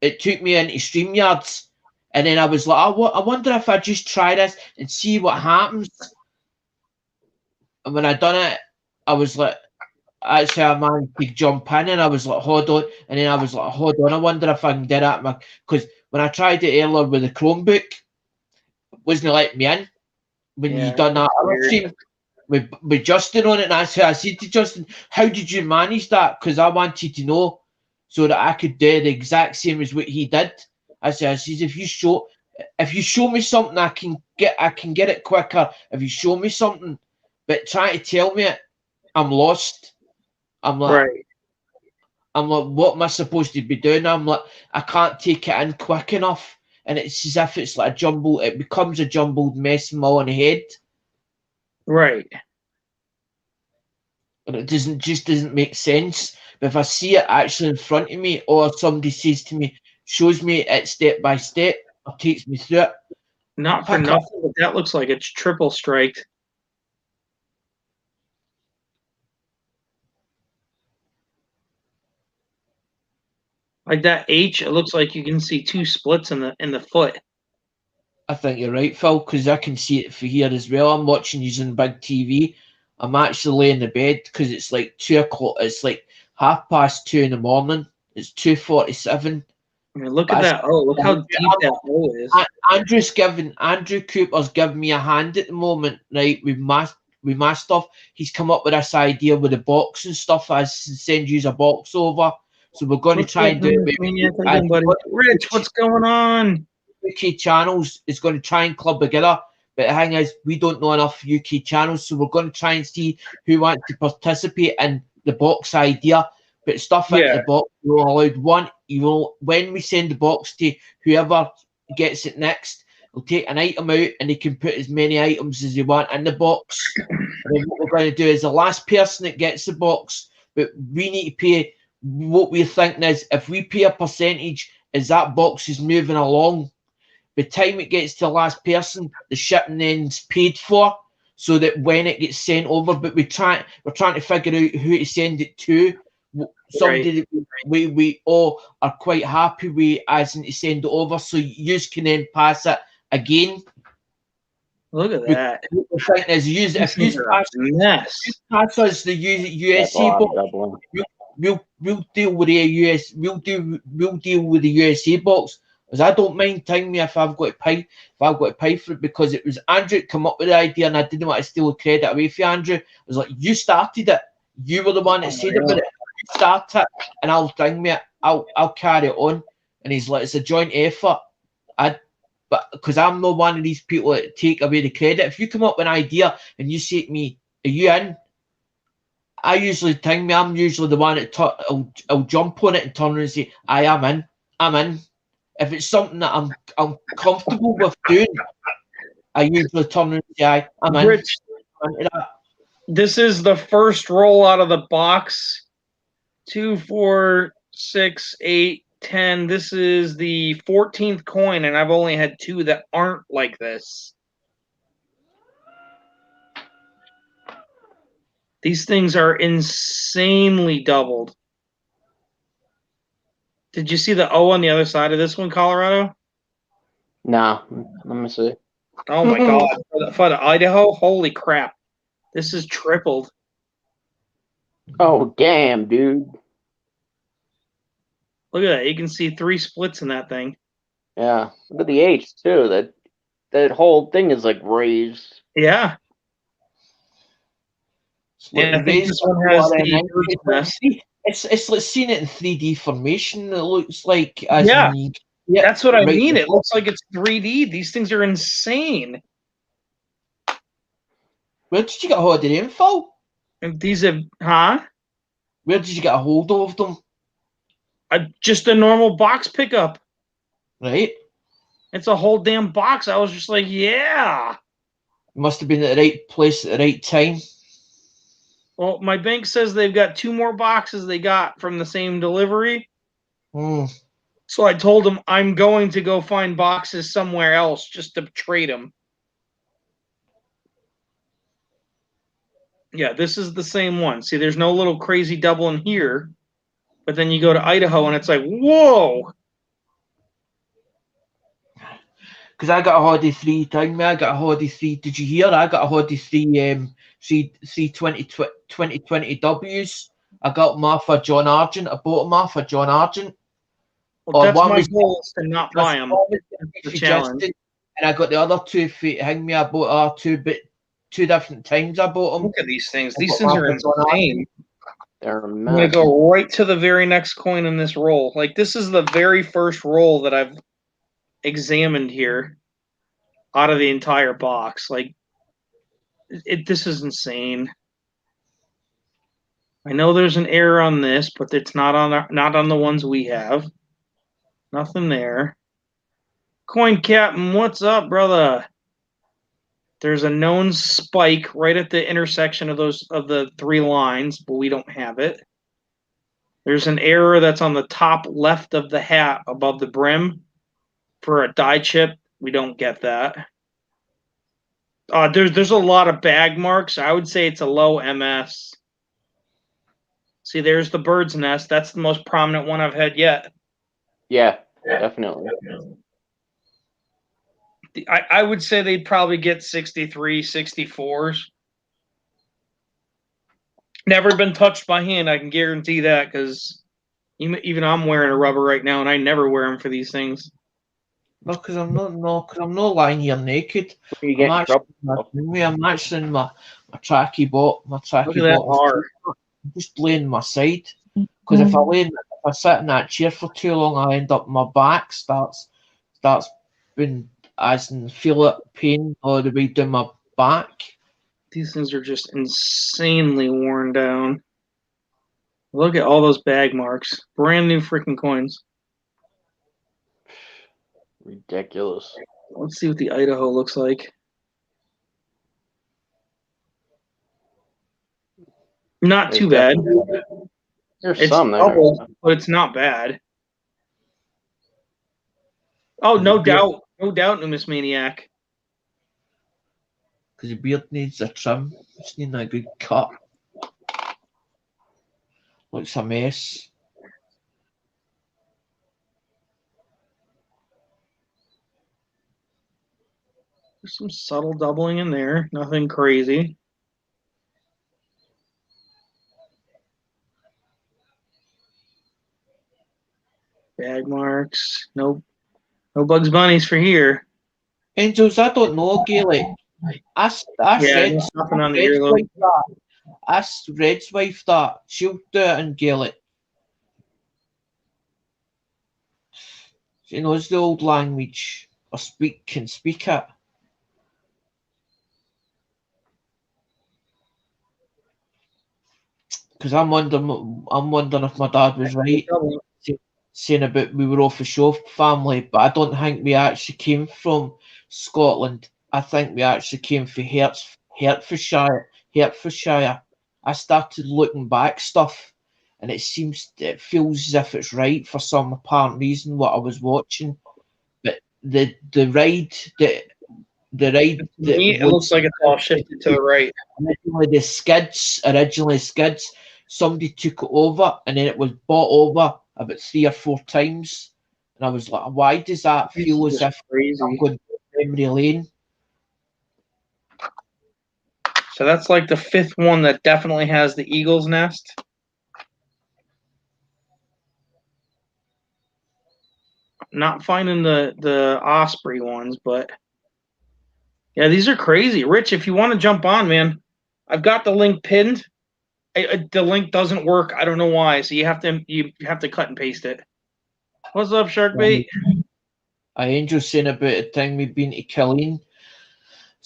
it took me into StreamYards, and then I was like, I wonder if I just try this and see what happens. And when I done it, I was like, actually, I managed to jump in, and I was like, hold on, and then I was like, hold on, I wonder if I can get at my, because when I tried it earlier with the Chromebook, wasn't letting me in when you Yeah, done that other weird. stream with Justin on it. And I said to Justin, how did you manage that? Because I wanted to know so that I could do the exact same as what he did. I said, if you show me something, I can get it quicker. If you show me something, but try to tell me it, I'm lost. I'm like, Right. what am I supposed to be doing? I'm like, I can't take it in quick enough. And it's as if it's like it becomes a jumbled mess in my own head. Right. And it doesn't make sense. But if I see it actually in front of me, or somebody says to me, shows me it step by step, or takes me through it. Not for nothing, but that looks like it's triple striked. Like that H, it looks like you can see two splits in the foot. I think you're right, Phil, because I can see it for here as well. I'm watching using big TV. I'm actually laying in bed because it's like 2 o'clock. It's like 2:30 in the morning. It's 2:47. I mean, look at that. Oh, look how deep that O is. Andrew Cooper's giving me a hand at the moment, right? With my stuff. He's come up with this idea with the box and stuff. I send you a box over. So we're going to try and do it. Rich, what's going on? UK channels is going to try and club together, but the thing is, we don't know enough UK channels, so we're going to try and see who wants to participate in the box idea. But stuff into the box, you're allowed one. When we send the box to whoever gets it next, we'll take an item out and they can put as many items as they want in the box. And then what we're going to do is the last person that gets the box, but we need to pay. What we're thinking is, if we pay a percentage as that box is moving along, by the time it gets to the last person, the shipping then's paid for, so that when it gets sent over, but we're trying to figure out who to send it to. Somebody that we all are quite happy with, as in to send it over, so you can then pass it again. Look at that. The thing is, if you pass us the USA box, we'll deal with the US. We'll deal with the USA box. Because I don't mind telling me if I've got to pay for it, because it was Andrew that come up with the idea and I didn't want to steal the credit away from Andrew. I was like, you started it. You were the one that said about it. You start it and I'll carry it on. And he's like, it's a joint effort. But because I'm not one of these people that take away the credit. If you come up with an idea and you say to me, are you in? I usually think I'm usually the one that I'll jump on it and turn around and say, I am in. I'm in. If it's something that I'm comfortable with doing, I usually turn around and say, I'm in. Rich, this is the first roll out of the box. 2, 4, 6, 8, 10. This is the 14th coin, and I've only had 2 that aren't like this. These things are insanely doubled. Did you see the O on the other side of this one, Colorado? No, let me see. Oh my God. For the Idaho? Holy crap. This is tripled. Oh, damn, dude. Look at that. You can see 3 splits in that thing. Yeah. Look at the H, too. That whole thing is like raised. Yeah. And I think this one has the... It's like seeing it in 3D formation. It looks like... Yeah, that's what I mean. It looks like it's 3D. These things are insane. Where did you get a hold of the info? These have... Huh? Where did you get a hold of them? Just a normal box pickup. Right. It's a whole damn box. I was just like, yeah. Must have been at the right place at the right time. Well, my bank says they've got 2 more boxes they got from the same delivery. So I told them I'm going to go find boxes somewhere else just to trade them. Yeah, this is the same one. See, there's no little crazy double in here. But then you go to Idaho and it's like, whoa. Because I got a Holiday 3 time. I got a Holiday 3. Did you hear? I got a Holiday 3 2020 Ws. I got them off of John Argent. I bought them off of John Argent. Well, that's my goal, is to not buy them. The challenge. and I got the other 2 feet hang me. I bought two different times. I bought them. Look at these things. These things are insane. They're I'm gonna immense. go right to the very next coin in this roll. Like, this is the very first roll that I've examined here out of the entire box. Like, this is insane. I know there's an error on this, but it's not on the ones we have. Nothing there. Coin Captain, what's up, brother? There's a known spike right at the intersection of the 3 lines, but we don't have it. There's an error that's on the top left of the hat above the brim for a die chip. We don't get that. There's a lot of bag marks. I would say it's a low MS. See, there's the bird's nest. That's the most prominent one I've had yet. Yeah, definitely. I would say they'd probably get 63, 64s. Never been touched by hand. I can guarantee that, because even I'm wearing a rubber right now, and I never wear them for these things. No, because I'm not lying here naked. You get in trouble. I'm actually in my tracky bot. My tracky Look at that bot. R. I'm just laying my side. Because if I sit in that chair for too long, I end up my back starts being, as in feel it pain all the way down my back. These things are just insanely worn down. Look at all those bag marks. Brand new freaking coins. Ridiculous. Let's see what the Idaho looks like. Not too bad. There's It's some there. doubled, but it's not bad. Oh, no doubt. No doubt, Numis Maniac. Because the beard needs a trim. It's needing a good cut. Looks a mess. There's some subtle doubling in there. Nothing crazy. Bag marks. Nope. No Bugs Bunnies for here. Angels, I don't know, Gaelic. I said nothing on the earlobe. Ask Red's wife that. She'll do it in Gaelic. She knows the old language, or can speak it. Because I'm wondering if my dad was right saying about we were off the show family, but I don't think we actually came from Scotland. I think we actually came from Hertfordshire. I started looking back stuff, and it feels as if it's right for some apparent reason what I was watching. But the ride it looks like it's all shifted to the right. Originally skids. Somebody took it over, and then it was bought over about 3 or 4 times. And I was like, why does that feel as if I'm going down memory lane? So that's like the 5th one that definitely has the eagle's nest. Not finding the osprey ones, but yeah, these are crazy. Rich, if you want to jump on, man, I've got the link pinned. The link doesn't work. I don't know why. So you have to cut and paste it. What's up, Sharkbait? Angel saying about the thing we've been to Killeen.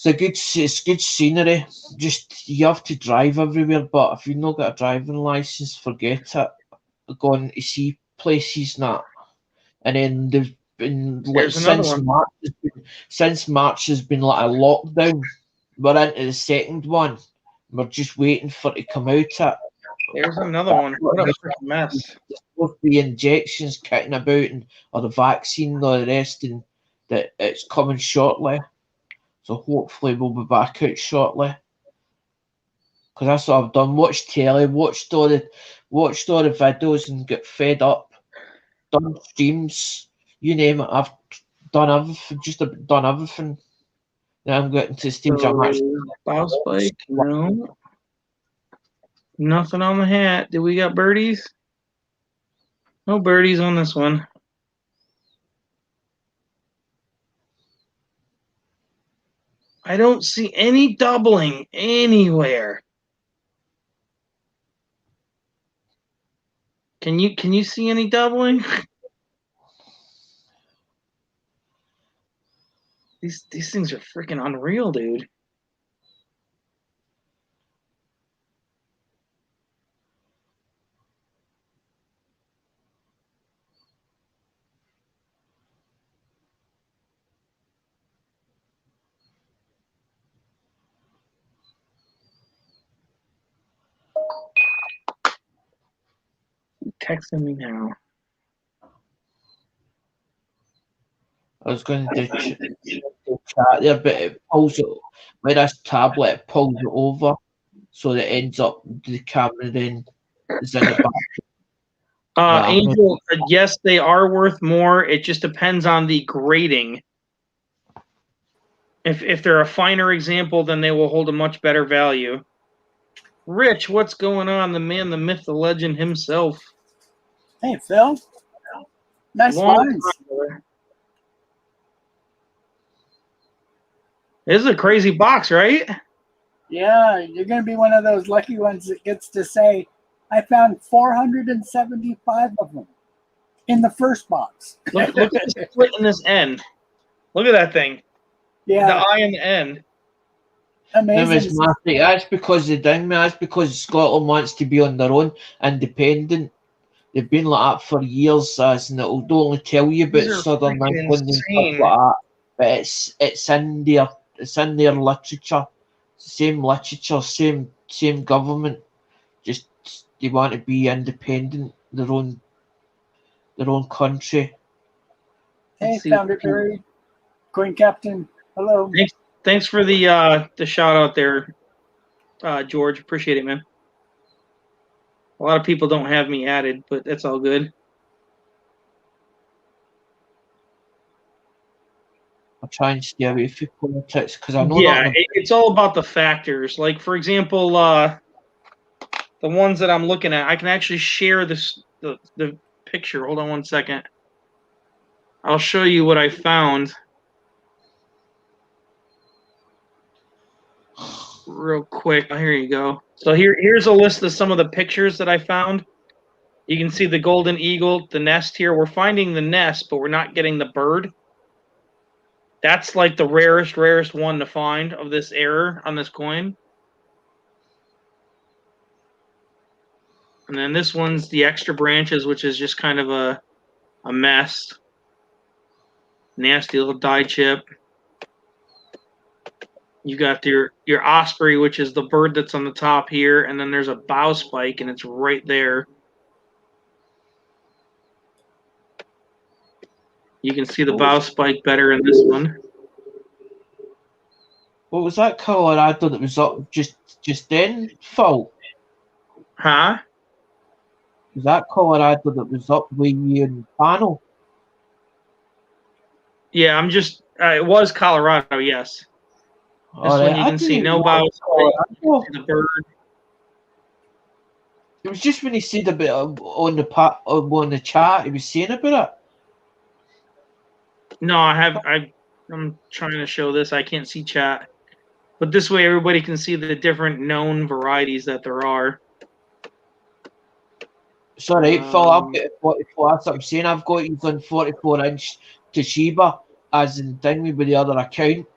It's good scenery. Just you have to drive everywhere, but if you've not got a driving license, forget it. Going to see places not. And then there's been since March has been like a lockdown. We're into the second one. We're just waiting for it to come out. There's another one. What a freaking mess. With the injections kicking about or the vaccine or the rest, and that it's coming shortly. So hopefully we'll be back out shortly. Because that's what I've done. Watched telly, watched all the videos and get fed up. Done streams, you name it. I've done everything, done everything. Now I'm getting to the stage I'm actually bow spike. No. Nothing on the hat. Do we got birdies? No birdies on this one. I don't see any doubling anywhere. Can you see any doubling? These things are freaking unreal, dude. Texting me now. I was going to do chat there, but it pulls it with this tablet. It pulls it over, so that it ends up the camera then is in the back. Right, Angel, yes, they are worth more. It just depends on the grading. If they're a finer example, then they will hold a much better value. Rich, what's going on? The man, the myth, the legend himself. Hey, Phil. Nice lines. This is a crazy box, right? Yeah, you're going to be one of those lucky ones that gets to say, I found 475 of them in the first box. Look at the split in this N. Look at that thing. Yeah. The I and the N. Amazing. That's because they ding me. That's because Scotland wants to be on their own, independent. They've been like that for years, and it'll only tell you about Southern England and stuff like that. But it's in their literature, same literature, same government. Just they want to be independent, their own country. Hey, found it buried. Coin Captain, hello. Thanks for the shout out there, George. Appreciate it, man. A lot of people don't have me added, but that's all good. I'll try and stay away from politics because I know. Yeah, it's all about the factors. Like, for example, the ones that I'm looking at, I can actually share the picture. Hold on one second. I'll show you what I found real quick. Oh, here you go. So here's a list of some of the pictures that I found. You can see the golden eagle, the nest here. We're finding the nest, but we're not getting the bird. That's like the rarest one to find of this error on this coin. And then this one's the extra branches, which is just kind of a mess. Nasty little die chip. You got your osprey, which is the bird that's on the top here, and then there's a bow spike, and it's right there. You can see the bow spike better in this one. What was that Colorado that was up just then, Phil? Huh? Was that Colorado that was up with you in the panel? Yeah, I'm just. It was Colorado, yes. This one you can see no bow spike. The bird. It was just when he said about on the chat, he was saying about it. No, I'm trying to show this. I can't see chat. But this way everybody can see the different known varieties that there are. Sorry, Phil, I've got 44. That's what I'm saying. I've got you on 44-inch Toshiba as in thing with the other account.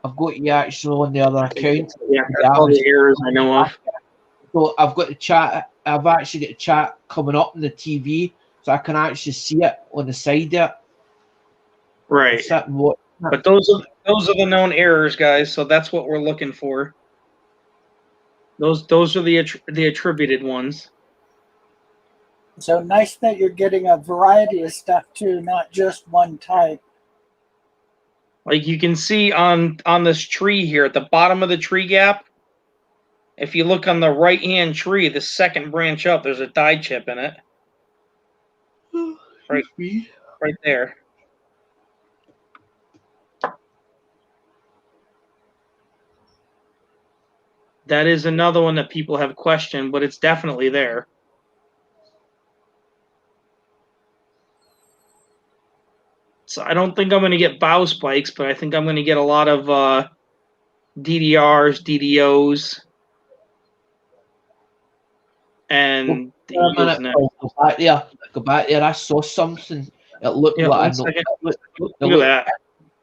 I've got you actually on the other account. Yeah, that's all the errors I know of. So I've got the chat. I've actually got the chat coming up on the TV, so I can actually see it on the side there. Right. But those are the known errors, guys. So that's what we're looking for. Those are the attributed ones. So nice that you're getting a variety of stuff too, not just one type. Like you can see on this tree here at the bottom of the tree gap. If you look on the right-hand tree, the second branch up, there's a die chip in it. Right there. That is another one that people have questioned, but it's definitely there. So I don't think I'm going to get bow spikes, but I think I'm going to get a lot of DDRs, DDOs, and the A minute, Eagles Paul, go back there. Go back there. I saw something. It looked Yeah, like one I know. second. It Look at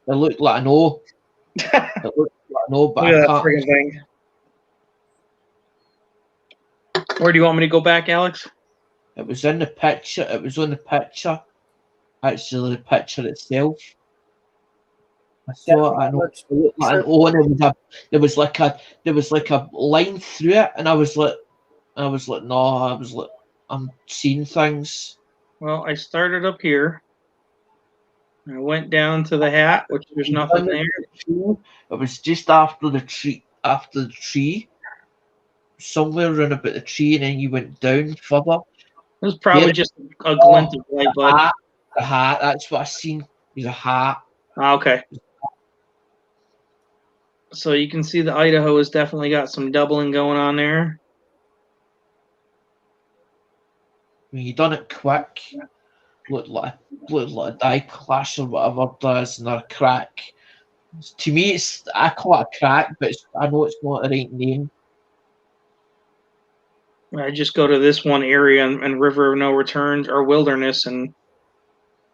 that. looked like I know. Look It looked like I know, but at I that can't. friggin' thing. Where do you want me to go back, Alex? It was in the picture. It was on the picture. Actually, the picture itself. I saw it. I know. It looked like an O, and there was like a line through it, and I was like, no, I'm seeing things. Well, I started up here. I went down to the hat, which there's nothing there. It was just after the tree. After the tree. Somewhere around about the tree, and then you went down further. It was probably just a glint of light, bud. The hat, that's what I seen. There's a hat. Okay. So you can see the Idaho has definitely got some doubling going on there. I mean, you done it quick. Looked like a die clash or whatever it does, and a crack. To me, I call it a crack, but I know it's not the right name. I just go to this one area and River of No Returns or Wilderness, and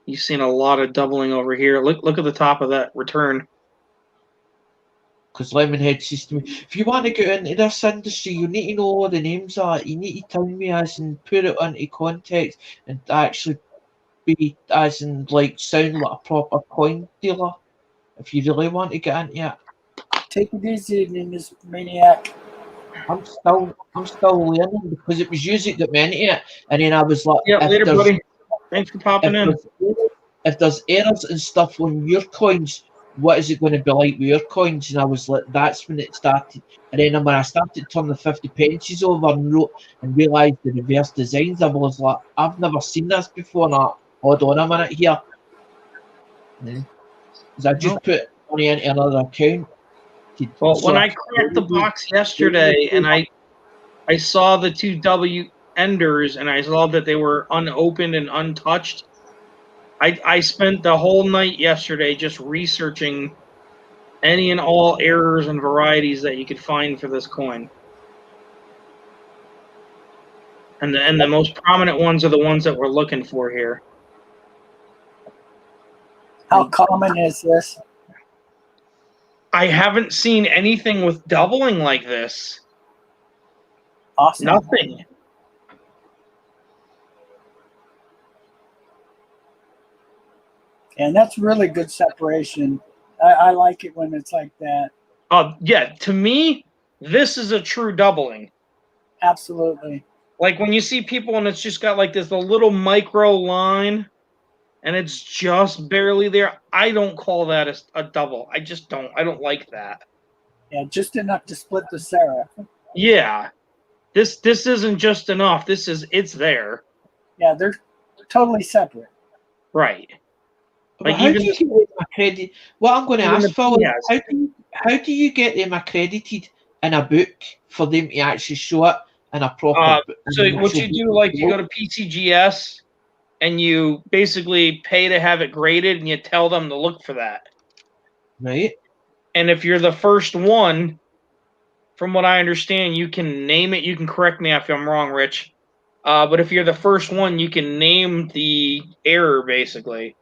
you've seen a lot of doubling over here. Look at the top of that return. Because Lemonhead says to me, if you want to get into this industry, you need to know what the names are. You need to tell me as in put it into context and actually be as in like sound like a proper coin dealer. If you really want to get into it. Take it easy, Ninjas Maniac. I'm still learning because it was you that got me into it, and then I was like, Yeah, later, buddy. Thanks for popping in. If there's errors and stuff on your coins, what is it going to be like with your coins? And I was like, that's when it started. And then when I started turning the 50 pences over and realised the reverse designs, I was like, I've never seen this before. Now, hold on a minute here. Because I just put money into another account. Well, when I cracked the box yesterday and I saw the two W enders and I saw that they were unopened and untouched, I spent the whole night yesterday just researching any and all errors and varieties that you could find for this coin. And the most prominent ones are the ones that we're looking for here. How common is this? I haven't seen anything with doubling like this. Awesome. Nothing. And that's really good separation. I like it when it's like that. Yeah, to me, this is a true doubling. Absolutely. Like when you see people and it's just got like this little micro line and it's just barely there, I don't call that a double. I just don't. I don't like that. Yeah, just enough to split the serif. Yeah. This isn't just enough. It's there. Yeah, they're totally separate. Right. Like how do you get them accredited? What I'm going to ask Phil, how do you get them accredited in a book for them to actually show it in a proper book? So what you do, like you go to PCGS and you basically pay to have it graded and you tell them to look for that. Right. And if you're the first one, from what I understand, you can name it. You can correct me if I'm wrong, Rich. But if you're the first one, you can name the error, basically.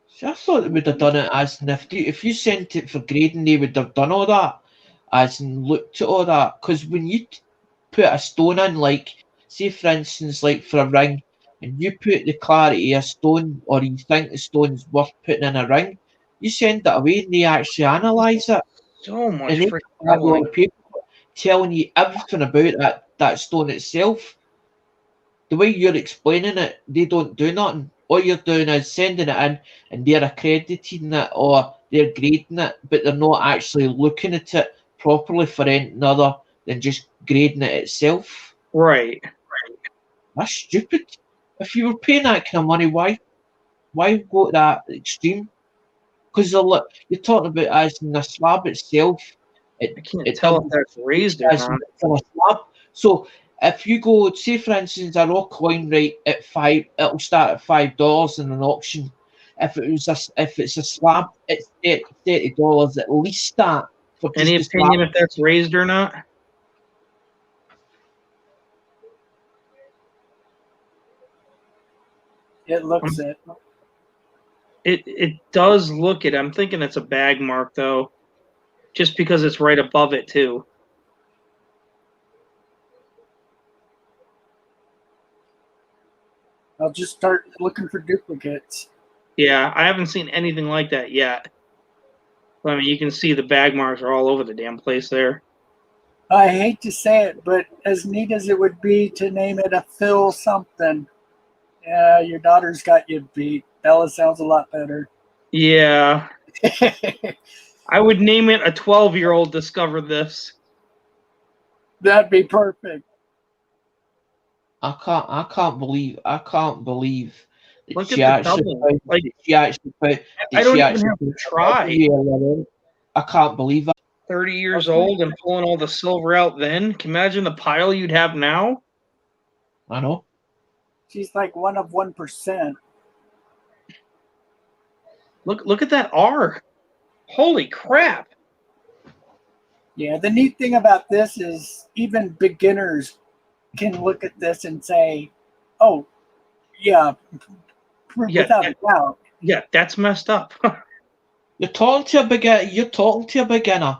See, I thought they would have done it as nifty. If you sent it for grading, they would have done all that, as in looked at all that. Because when you put a stone in, like, say for instance, like for a ring, and you put the clarity of a stone, or you think the stone's worth putting in a ring, you send it away and they actually analyse it. So much and they paper telling you everything about that stone itself. The way you're explaining it, they don't do nothing. All you're doing is sending it in and they're accrediting it or they're grading it, but they're not actually looking at it properly for anything other than just grading it itself. Right. That's stupid. If you were paying that kind of money, why go to that extreme? Because you're talking about as in the slab itself. I can't tell if that's raised or not. A slab. So if you go, say for instance, a raw coin right at $5, it'll start at $5 in an auction. if it's a slab, it's $30 at least that for Any just the slab. opinion if that's raised or not? It looks it. It does look it. I'm thinking it's a bag mark though, just because it's right above it too. I'll just start looking for duplicates. Yeah, I haven't seen anything like that yet. I mean, you can see the bag marks are all over the damn place there. I hate to say it, but as neat as it would be to name it a Phil something, yeah, your daughter's got you beat. Bella sounds a lot better. Yeah, I would name it a 12-year-old discovered this. That'd be perfect. I can't believe that Look she at the actually double. found, Like, that she actually put I don't even have to try. I can't believe it. 30 years old and pulling all the silver out then. Can you imagine the pile you'd have now? I know. She's like 1 of 1%. Look at that R. Holy crap. Yeah, the neat thing about this is even beginners can look at this and say, oh, yeah, Yeah, without a doubt. Yeah, that's messed up. You're talking to a beginner.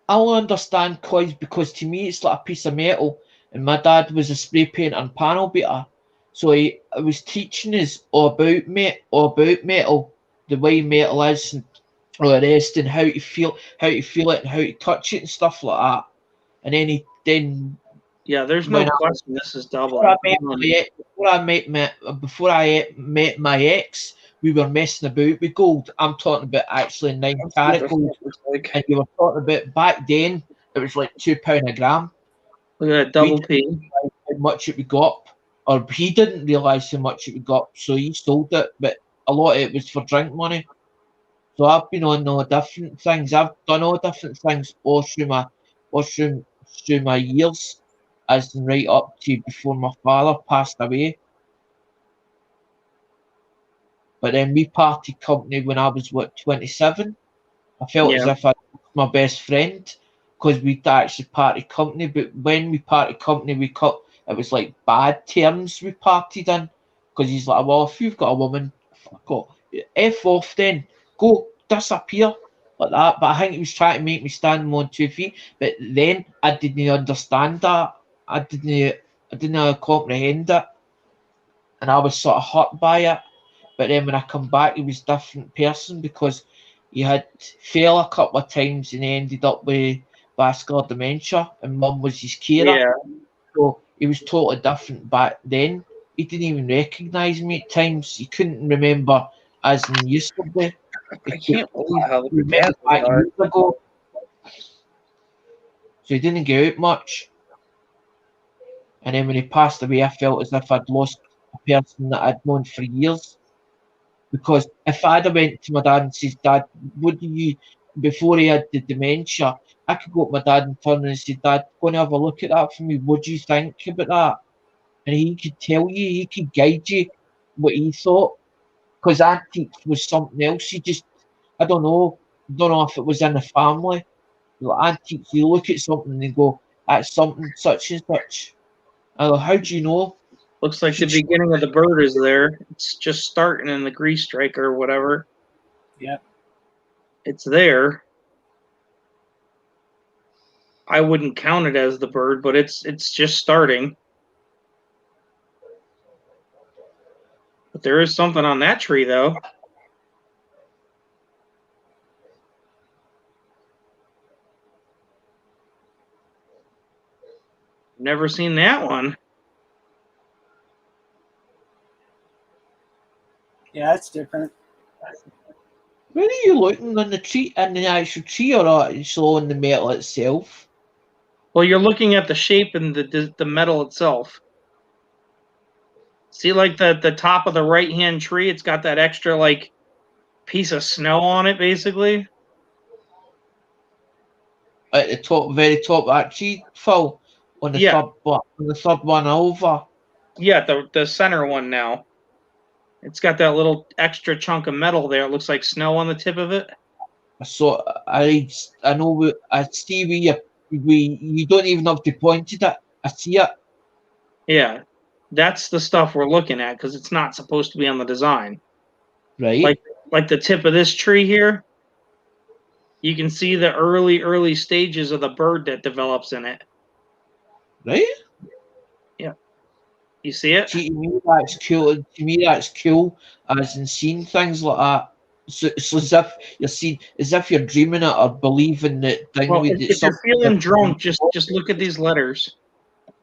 I'll understand coins because to me it's like a piece of metal, and my dad was a spray painter and panel beater, so I was teaching us all about metal, the way metal is, and all the rest, and how to feel it, and how to touch it, and stuff like that. And then Yeah, there's no when question this is double. before I met my ex, we were messing about with gold. I'm talking about actually 9 carat gold. Like, And you were talking about back then, it was like £2 a gram. look at that double P. How much it would go up, or he didn't realise how much it would go up, so he sold it. But a lot of it was for drink money. So I've been on all different things. I've done all different things all through my years, as in right up to before my father passed away. But then we parted company when I was 27. I felt as Yeah. if I was my best friend because we'd actually parted company. But when we parted company, it was like bad terms we parted in because he's like, well, if you've got a woman, fuck off, F off then, go disappear like that. But I think he was trying to make me stand on my own 2 feet. But then I didn't understand that. I didn't comprehend it, and I was sort of hurt by it. But then when I come back, he was a different person because he had fell a couple of times and he ended up with vascular dementia, and mum was his carer. Yeah. So he was totally different back then. He didn't even recognise me at times. He couldn't remember as in used to be. I can't believe how Remember bad back they are. years ago. So he didn't go out much. And then when he passed away, I felt as if I'd lost a person that I'd known for years. Because if I'd have went to my dad and said, Dad, would you, before he had the dementia, I could go to my dad and turn and say, Dad, go and have a look at that for me. What do you think about that? And he could tell you, he could guide you what he thought. Because antiques was something else. He just, I don't know if it was in the family. Like antiques, you look at something and go, that's something such and such. I go, how do you know? Looks like the beginning of the bird is there. It's just starting in the grease strike or whatever. Yep. It's there. I wouldn't count it as the bird, but it's just starting. But there is something on that tree though. Never seen that one. Yeah, it's different. Where are you looking on the tree, in the actual tree, or actually on the metal itself? Well, you're looking at the shape and the metal itself. See, like the top of the right hand tree, it's got that extra like piece of snow on it, basically. At the top, very top of that tree, Phil, on the Yeah. third one over. Yeah, the center one now. It's got that little extra chunk of metal there. It looks like snow on the tip of it. So I know I see you don't even have to point it at. I see it. Yeah, that's the stuff we're looking at because it's not supposed to be on the design. Right. Like the tip of this tree here, you can see the early stages of the bird that develops in it. Right. Yeah, you see it? See, to me that's cool. To me that's cool. As in seeing things like that. So as if you're seeing, as if you're dreaming it or believing that thing Well, with it. if you're feeling drunk, just look at these letters.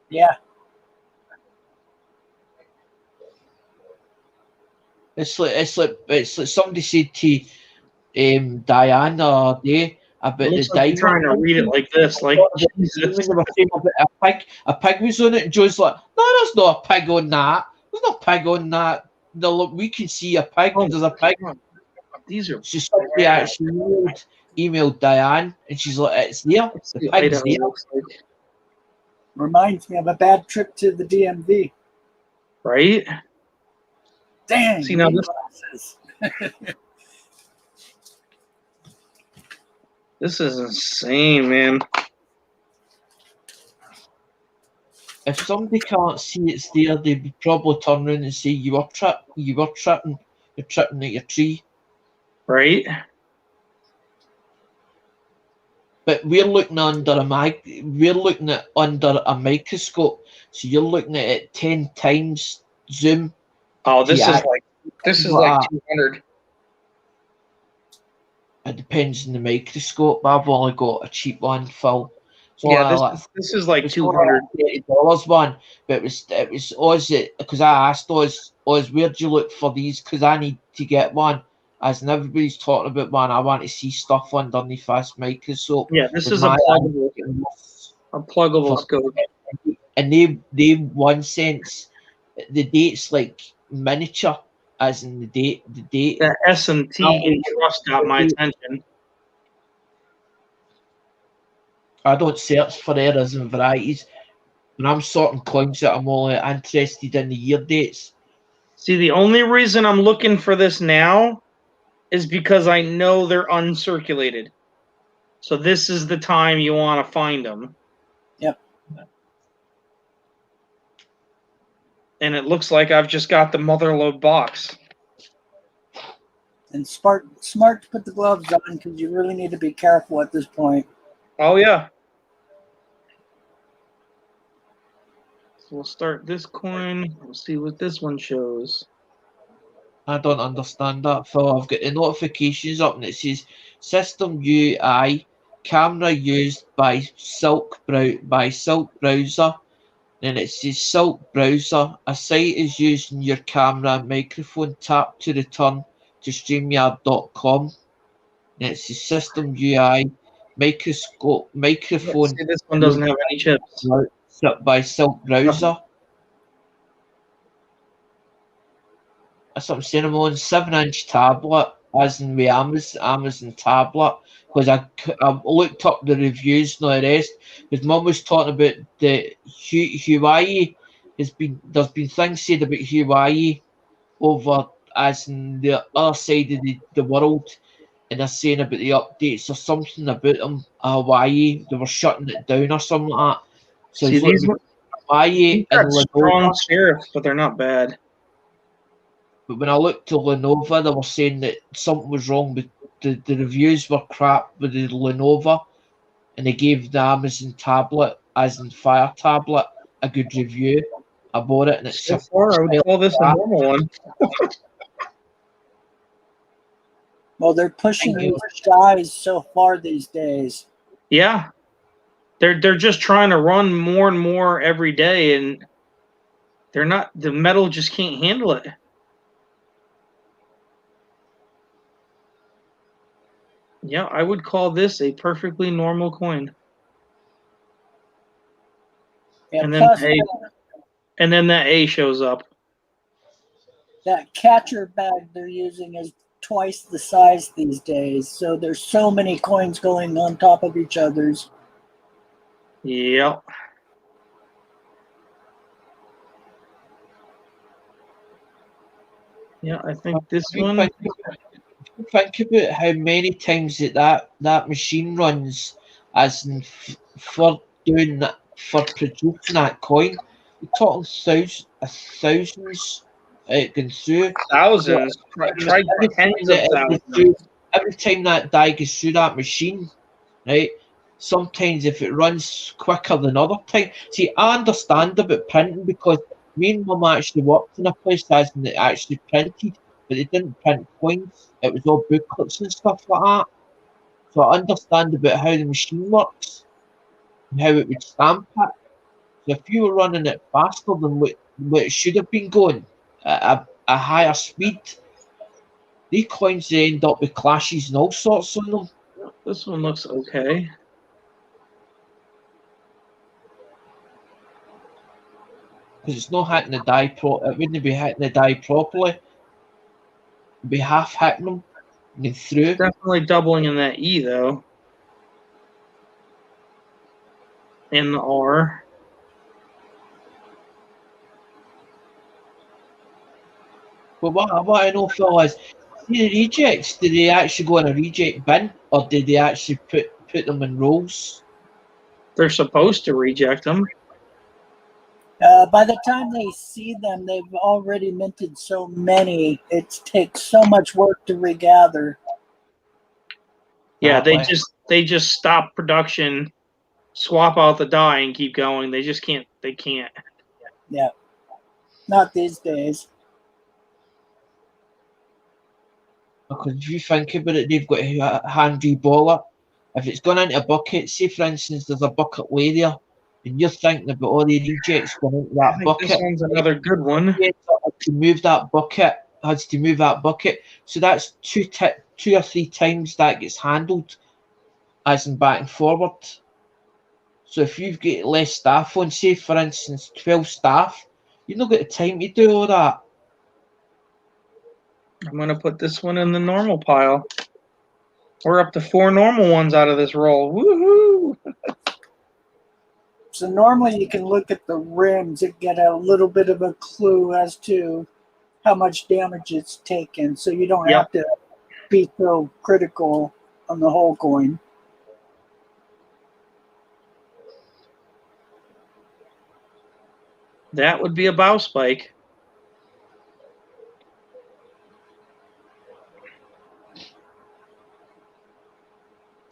Yeah. It's like somebody said to Diane the other day about It the looks like you're diamond. trying to read it like this, like Jesus. When they were saying about a pig was on it, and Joe's like, "No, there's not a pig on that. There's no pig on that. No, look, we can see a pig. Oh, There's a pig." these are. So somebody actually emailed Diane, and she's like, "It's there. Let's The see pig's Idaho there." looks like. Reminds me of a bad trip to the DMV. Right? Dang. See, now glasses. This is insane, man. If somebody can't see it's there, they'd probably turn around and say, "You were tripping. You're tripping at your tree." Right? But we're looking we're looking at under a microscope, so you're looking at it 10 times zoom. Oh, this Yeah. is like 200. It depends on the microscope. I've only got a cheap one, Phil. So Yeah, this is like 200. $30 one, but it was Oz because I asked Oz, where do you look for these? Because I need to get one. As in everybody's talking about one, I want to see stuff underneath this microscope. Yeah, this is a pluggable scope. And they one sense the date's like miniature, as in the date. That S&T in trust got my attention. I don't search for errors and varieties. When I'm sorting coins that I'm only interested in the year dates. See, the only reason I'm looking for this now is because I know they're uncirculated. So this is the time you want to find them. Yep. And it looks like I've just got the motherload box. And smart to put the gloves on because you really need to be careful at this point. Oh, yeah. So we'll start this coin. We'll see what this one shows. I don't understand that, Phil. I've got the notifications up and it says System UI camera used by Silk Browser. Then it says Silk Browser. A site is using your camera microphone. Tap to return to StreamYard.com. Then it says System UI microphone. See, this one doesn't have any chips. By Silk Browser. That's what I'm saying. I'm on 7-inch tablet, as in the Amazon tablet, because I looked up the reviews and all the rest. Because Mum was talking about the Hawaii. There's been things said about Hawaii over as in the other side of the world, and they're saying about the updates or something about them. Hawaii, they were shutting it down or something like that. So See, these Hawaii and got strong sheriffs, but they're not bad. But when I looked to Lenovo, they were saying that something was wrong with the reviews were crap with the Lenovo, and they gave the Amazon tablet, as in Fire tablet, a good review. I bought it, and it's So far, I would call this a normal one. Well, they're pushing these size so far these days. Yeah, they're just trying to run more and more every day, and they're not. The metal just can't handle it. Yeah, I would call this a perfectly normal coin. Yeah, and then that A shows up. That catcher bag they're using is twice the size these days. So there's so many coins going on top of each other's. Yep. Yeah, I think this You one. think about how many times that machine runs, as in for doing that, for producing that coin. You're talking thousands going through. So Thousands. Try every tens time of that it goes thousands. through, every time that die goes through that machine, right? Sometimes if it runs quicker than other time. See, I understand about printing because me and mum actually worked in a place as in it actually printed, but they didn't print coins. It was all booklets and stuff like that. So I understand about how the machine works and how it would stamp it. So if you were running it faster than what it should have been going at a higher speed, these coins they end up with clashes and all sorts on them. This one looks okay. Because it's not hitting the die it wouldn't be hitting the die properly. It'd be half hitting them and then through. Definitely doubling in that E though. And the R. But what I know, Phil, is see the rejects, did they actually go in a reject bin or did they actually put them in rolls? They're supposed to reject them. By the time they see them, they've already minted so many. It takes so much work to regather. Yeah, That way. they just stop production, swap out the die, and keep going. They just can't. They can't. Yeah, not these days. Because if you think about it, they've got a hand reballer. If it's gone into a bucket, say for instance there's a bucket lay there, and you're thinking about all the rejects going into I that think bucket. this one's another good one. To move that bucket, has to move that bucket. So that's two or three times that gets handled, as in back and forward. So if you've got less staff on, say for instance 12 staff, you've not got the time to do all that. I'm going to put this one in the normal pile. We're up to 4 normal ones out of this roll. Woohoo! So normally you can look at the rims and get a little bit of a clue as to how much damage it's taken. So you don't have to be so critical on the whole coin. That would be a bow spike.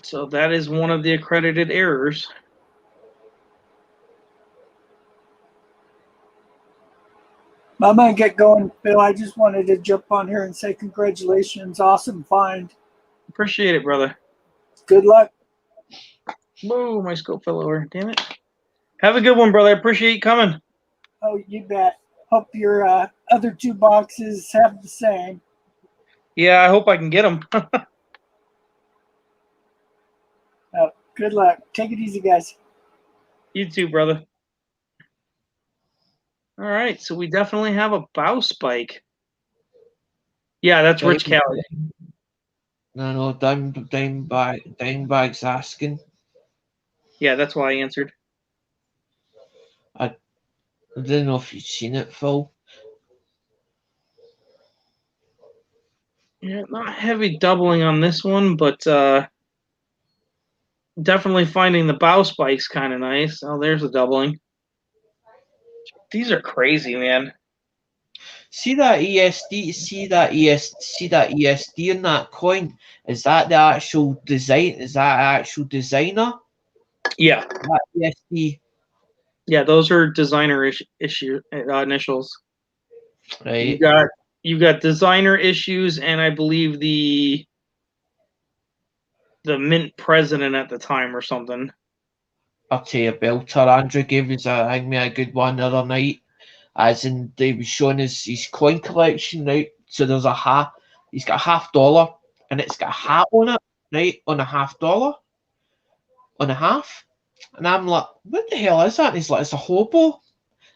So that is one of the accredited errors. I'm going to get going, Phil. I just wanted to jump on here and say congratulations. Awesome find. Appreciate it, brother. Good luck. Whoa, my scope fell over. Damn it. Have a good one, brother. I appreciate you coming. Oh, you bet. Hope your other 2 boxes have the same. Yeah, I hope I can get them. Good luck. Take it easy, guys. You too, brother. All right, so we definitely have a bow spike. Yeah, that's Rich Cali. No, Dimebag's asking. Yeah, that's why I answered. I don't know if you've seen it, Phil. Yeah, not heavy doubling on this one, but definitely finding the bow spikes kind of nice. Oh, there's the doubling. These are crazy, man. See that ESD? See that ESD in that coin? Is that the actual design? Is that actual designer? Yeah, That ESD, yeah, those are designer initials. right? You got designer issues, and I believe the mint president at the time or something. I'll tell you, belter. Andrew gave us me a good one the other night, as in they was showing us his coin collection, right? So there's a half. He's got $50, and it's got a hat on it, right? On a $50, on a half. And I'm like, what the hell is that? And he's like, it's a hobo.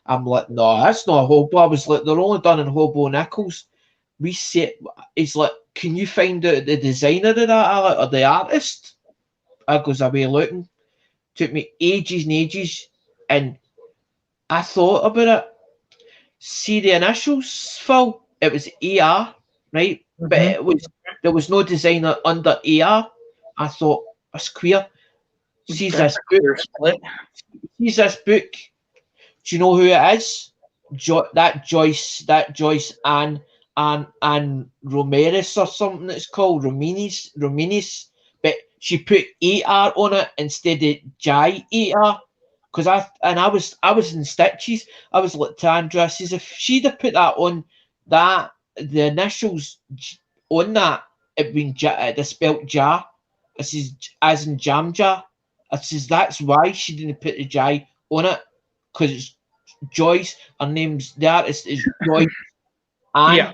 I'm like, no, that's not a hobo. I was like, they're only done in hobo nickels. We say, he's like, can you find out the designer of that, Alec, or the artist? I goes away looking. Took me ages and ages, and I thought about it. See the initials, Phil? it was AR, right? But there was no designer under AR. I thought, that's queer. Sees That's this a book. clear split. Sees this book. Do you know who it is? That Joyce and Ramirez or something it's called, Rominis. But she put AR on it instead of Jai AR. Because I was in stitches. I was like, Tandra, I says, if she'd have put that on that, the initials on that, it'd been they spelt Ja. I says, as in Jam Ja. I says, that's why she didn't put the Jai on it. Because it's Joyce. Her name's, the artist is Joyce Ann. Yeah.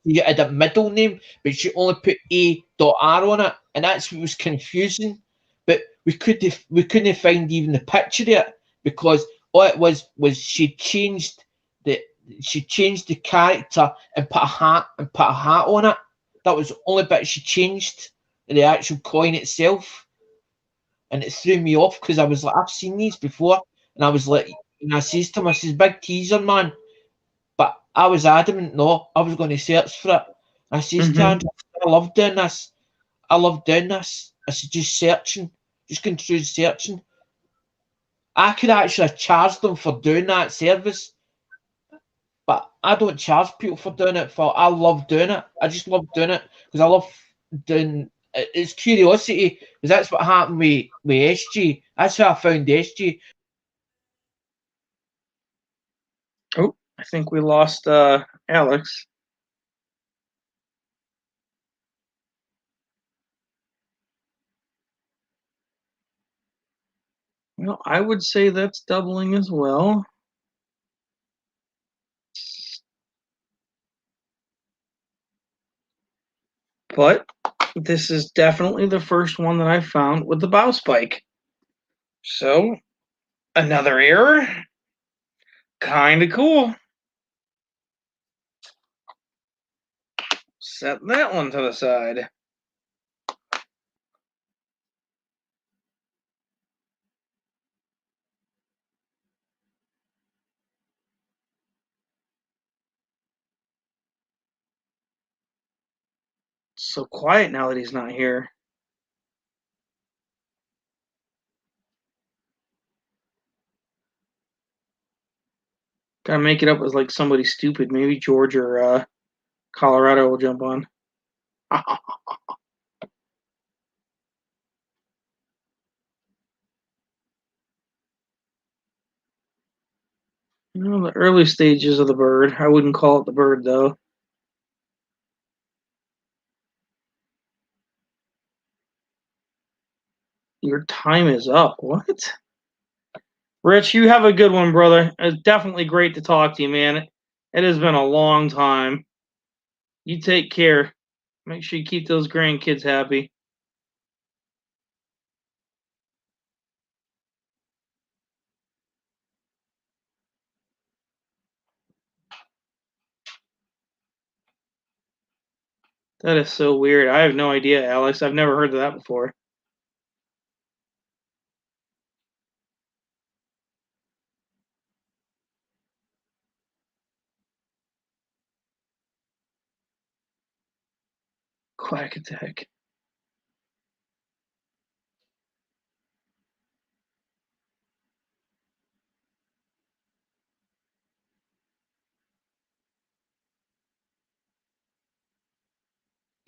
She had a middle name, but she only put A.R on it, and that's what was confusing. But we couldn't find even the picture of it because all it was the she changed the character and put a hat on it. That was the only bit she changed, the actual coin itself, and it threw me off because I was like, I've seen these before, and I was like, and I says to him, I says, big teaser, man. But I was adamant, no, I was going to search for it. I says to Andrew, I love doing this. I love doing this. I said, just searching, just going through searching. I could actually charge them for doing that service, but I don't charge people for doing it. I love doing it. I just love doing it because I love doing. It's curiosity because that's what happened with SG. That's how I found SG. Oh, I think we lost Alex. Well, I would say that's doubling as well. But this is definitely the first one that I found with the bow spike. So, another error. Kind of cool. Set that one to the side. So quiet now that he's not here. Gotta make it up as like somebody stupid. Maybe George or Colorado will jump on. You know, the early stages of the bird. I wouldn't call it the bird though. Your time is up. What? Rich, you have a good one, brother. It's definitely great to talk to you, man. It has been a long time. You take care. Make sure you keep those grandkids happy. That is so weird. I have no idea, Alex. I've never heard of that before. Quack attack.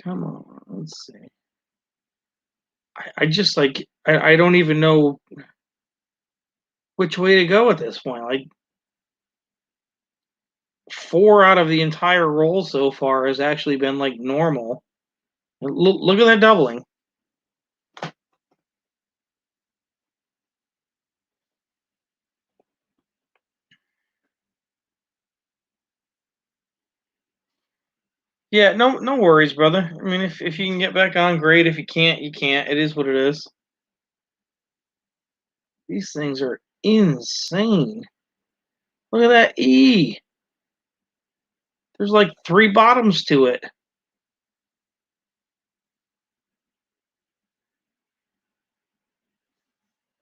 Come on, let's see. I just like I don't even know which way to go at this point. Like 4 out of the entire roll so far has actually been like normal. Look at that doubling. Yeah, no worries, brother. I mean, if you can get back on, great. If you can't, you can't. It is what it is. These things are insane. Look at that E. There's like 3 bottoms to it.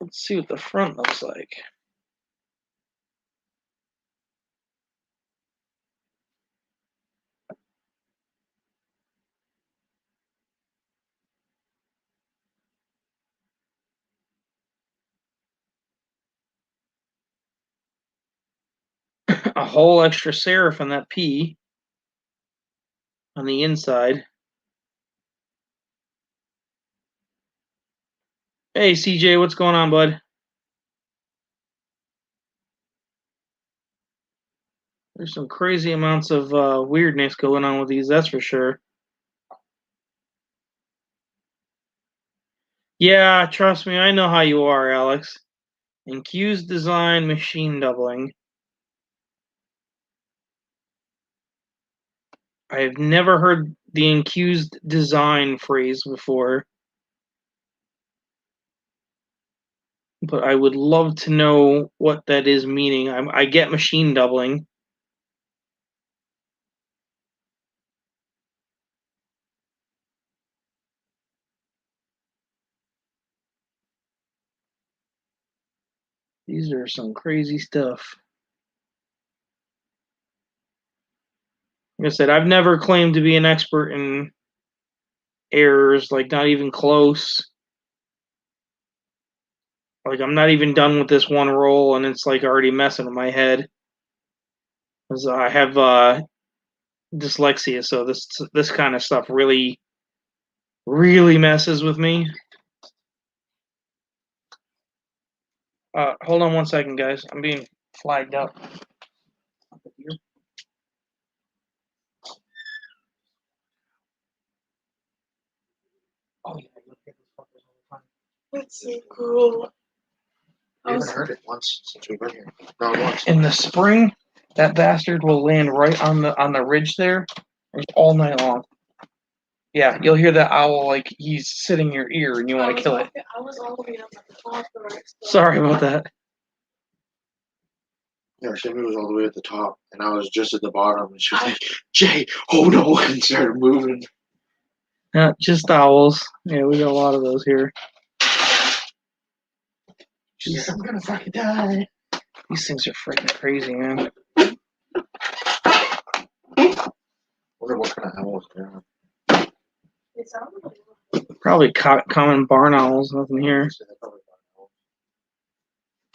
Let's see what the front looks like. a whole extra serif on that P on the inside. Hey, CJ, what's going on, bud? There's some crazy amounts of weirdness going on with these, that's for sure. Yeah, trust me, I know how you are, Alex. Incused design, machine doubling. I've never heard the incused design phrase before, but I would love to know what that is meaning. I get machine doubling. These are some crazy stuff. Like I said, I've never claimed to be an expert in errors, like not even close. Like I'm not even done with this one roll, and it's like already messing with my head. Because I have dyslexia, so this kind of stuff really messes with me. Hold on one second, guys. I'm being flagged up. Oh yeah, look at this fuckers all the time. That's so cool. We haven't heard it once since we've been here. Not once. In the spring, that bastard will land right on the ridge there, and all night long. Yeah, you'll hear that owl like he's sitting in your ear, and you want to kill it. I was all the way up at the top of the Sorry about that. Yeah, Shimmy was all the way at the top, and I was just at the bottom, and she was like, Jay, oh no, and started moving. Just owls. Yeah, we got a lot of those here. She's like, I'm gonna fucking die. These things are freaking crazy, man. Wonder what kind of owl is there. It sounded like Probably common barn owls. Nothing here.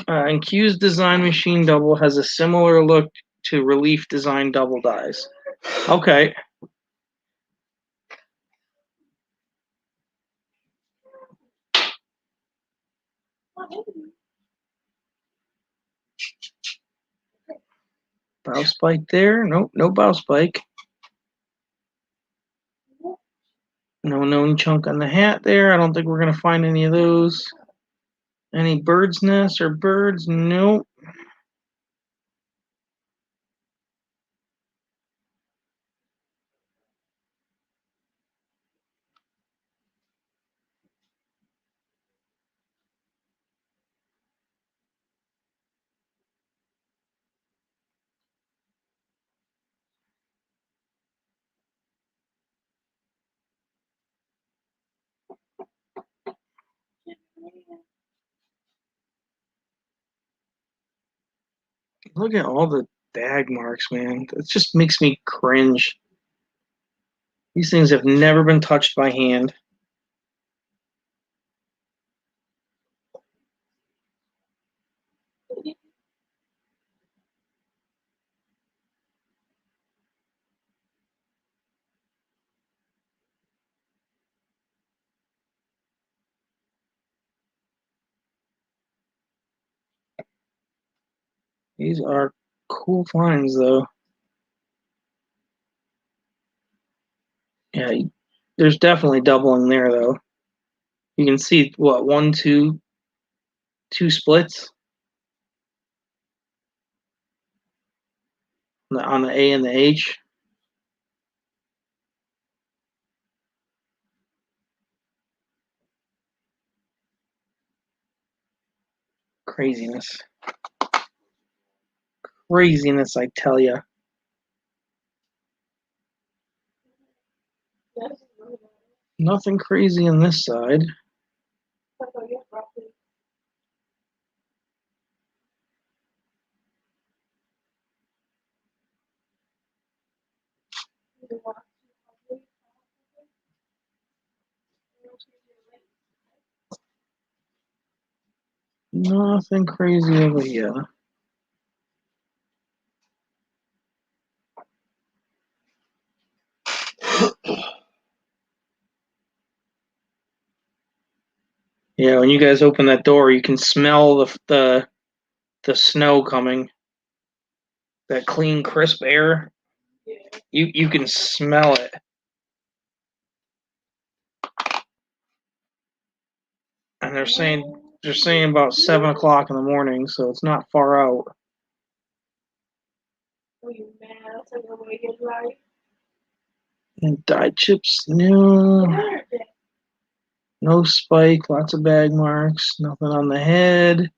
Incused design machine double has a similar look to relief design double dies. Okay. Bow spike there. Nope, no bow spike. No known chunk on the hat there. I don't think we're going to find any of those. Any bird's nests or birds? Nope. Look at all the bag marks, man. It just makes me cringe. These things have never been touched by hand. These are cool finds, though. Yeah, there's definitely doubling there, though. You can see, what, two splits on the A and the H. Craziness. Craziness, I tell ya. Nothing crazy on this side. Nothing crazy over here. Yeah, when you guys open that door, you can smell the snow coming. That clean, crisp air. Yeah. You can smell it. And they're saying about 7 o'clock in the morning, so it's not far out. Oh, you mad? I'll tell you what you like. And dye chips, no. No spike, lots of bag marks, nothing on the head.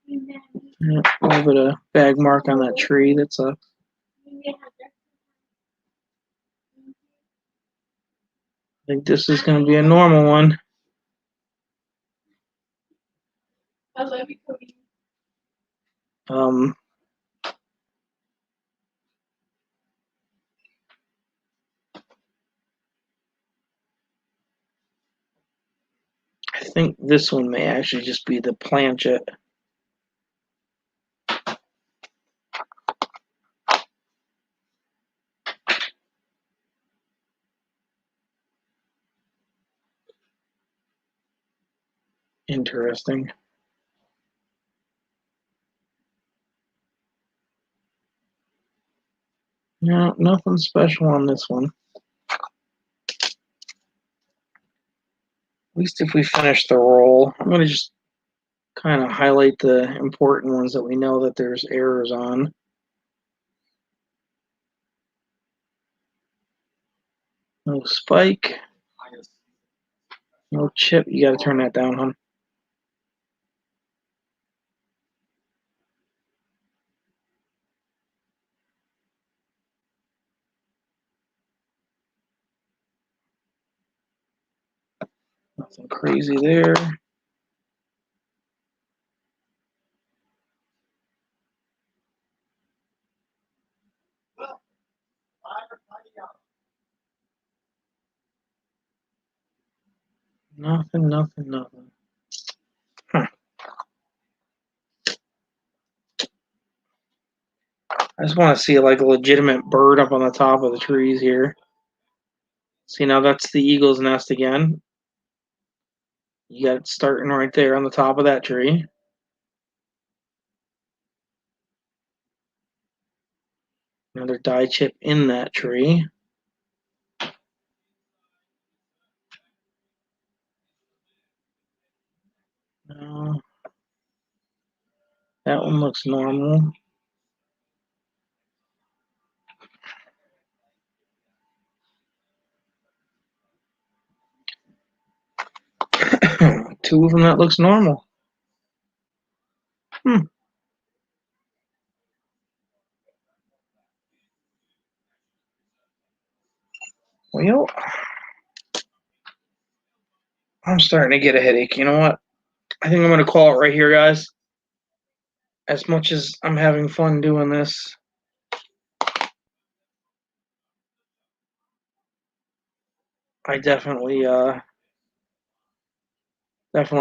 Yeah, a little bit of bag mark on that tree. That's a. I think this is going to be a normal one. I love you, Cody. I think this one may actually just be the planchet. Interesting. No, nothing special on this one. At least if we finish the roll, I'm going to just kind of highlight the important ones that we know that there's errors on. No spike. No chip. You got to turn that down, hon. Nothing crazy there. Nothing. Huh. I just want to see like a legitimate bird up on the top of the trees here. See, now that's the eagle's nest again. You got it starting right there on the top of that tree. Another dye chip in that tree. No. That one looks normal. Two of them that looks normal. Well, I'm starting to get a headache. You know what? I think I'm going to call it right here, guys. As much as I'm having fun doing this, I definitely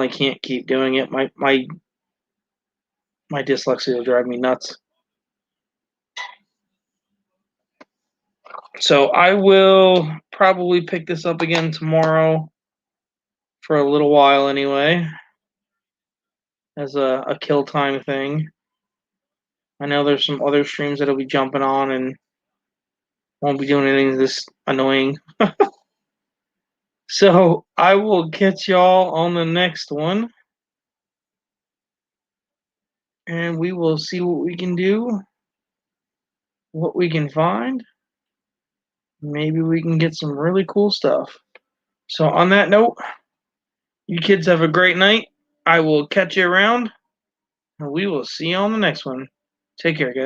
can't keep doing it. My dyslexia will drive me nuts. So I will probably pick this up again tomorrow for a little while anyway, as a kill time thing. I know there's some other streams that'll be jumping on and won't be doing anything this annoying. So I will catch y'all on the next one. And we will see what we can do, what we can find. Maybe we can get some really cool stuff. So on that note, you kids have a great night. I will catch you around. And we will see you on the next one. Take care, guys.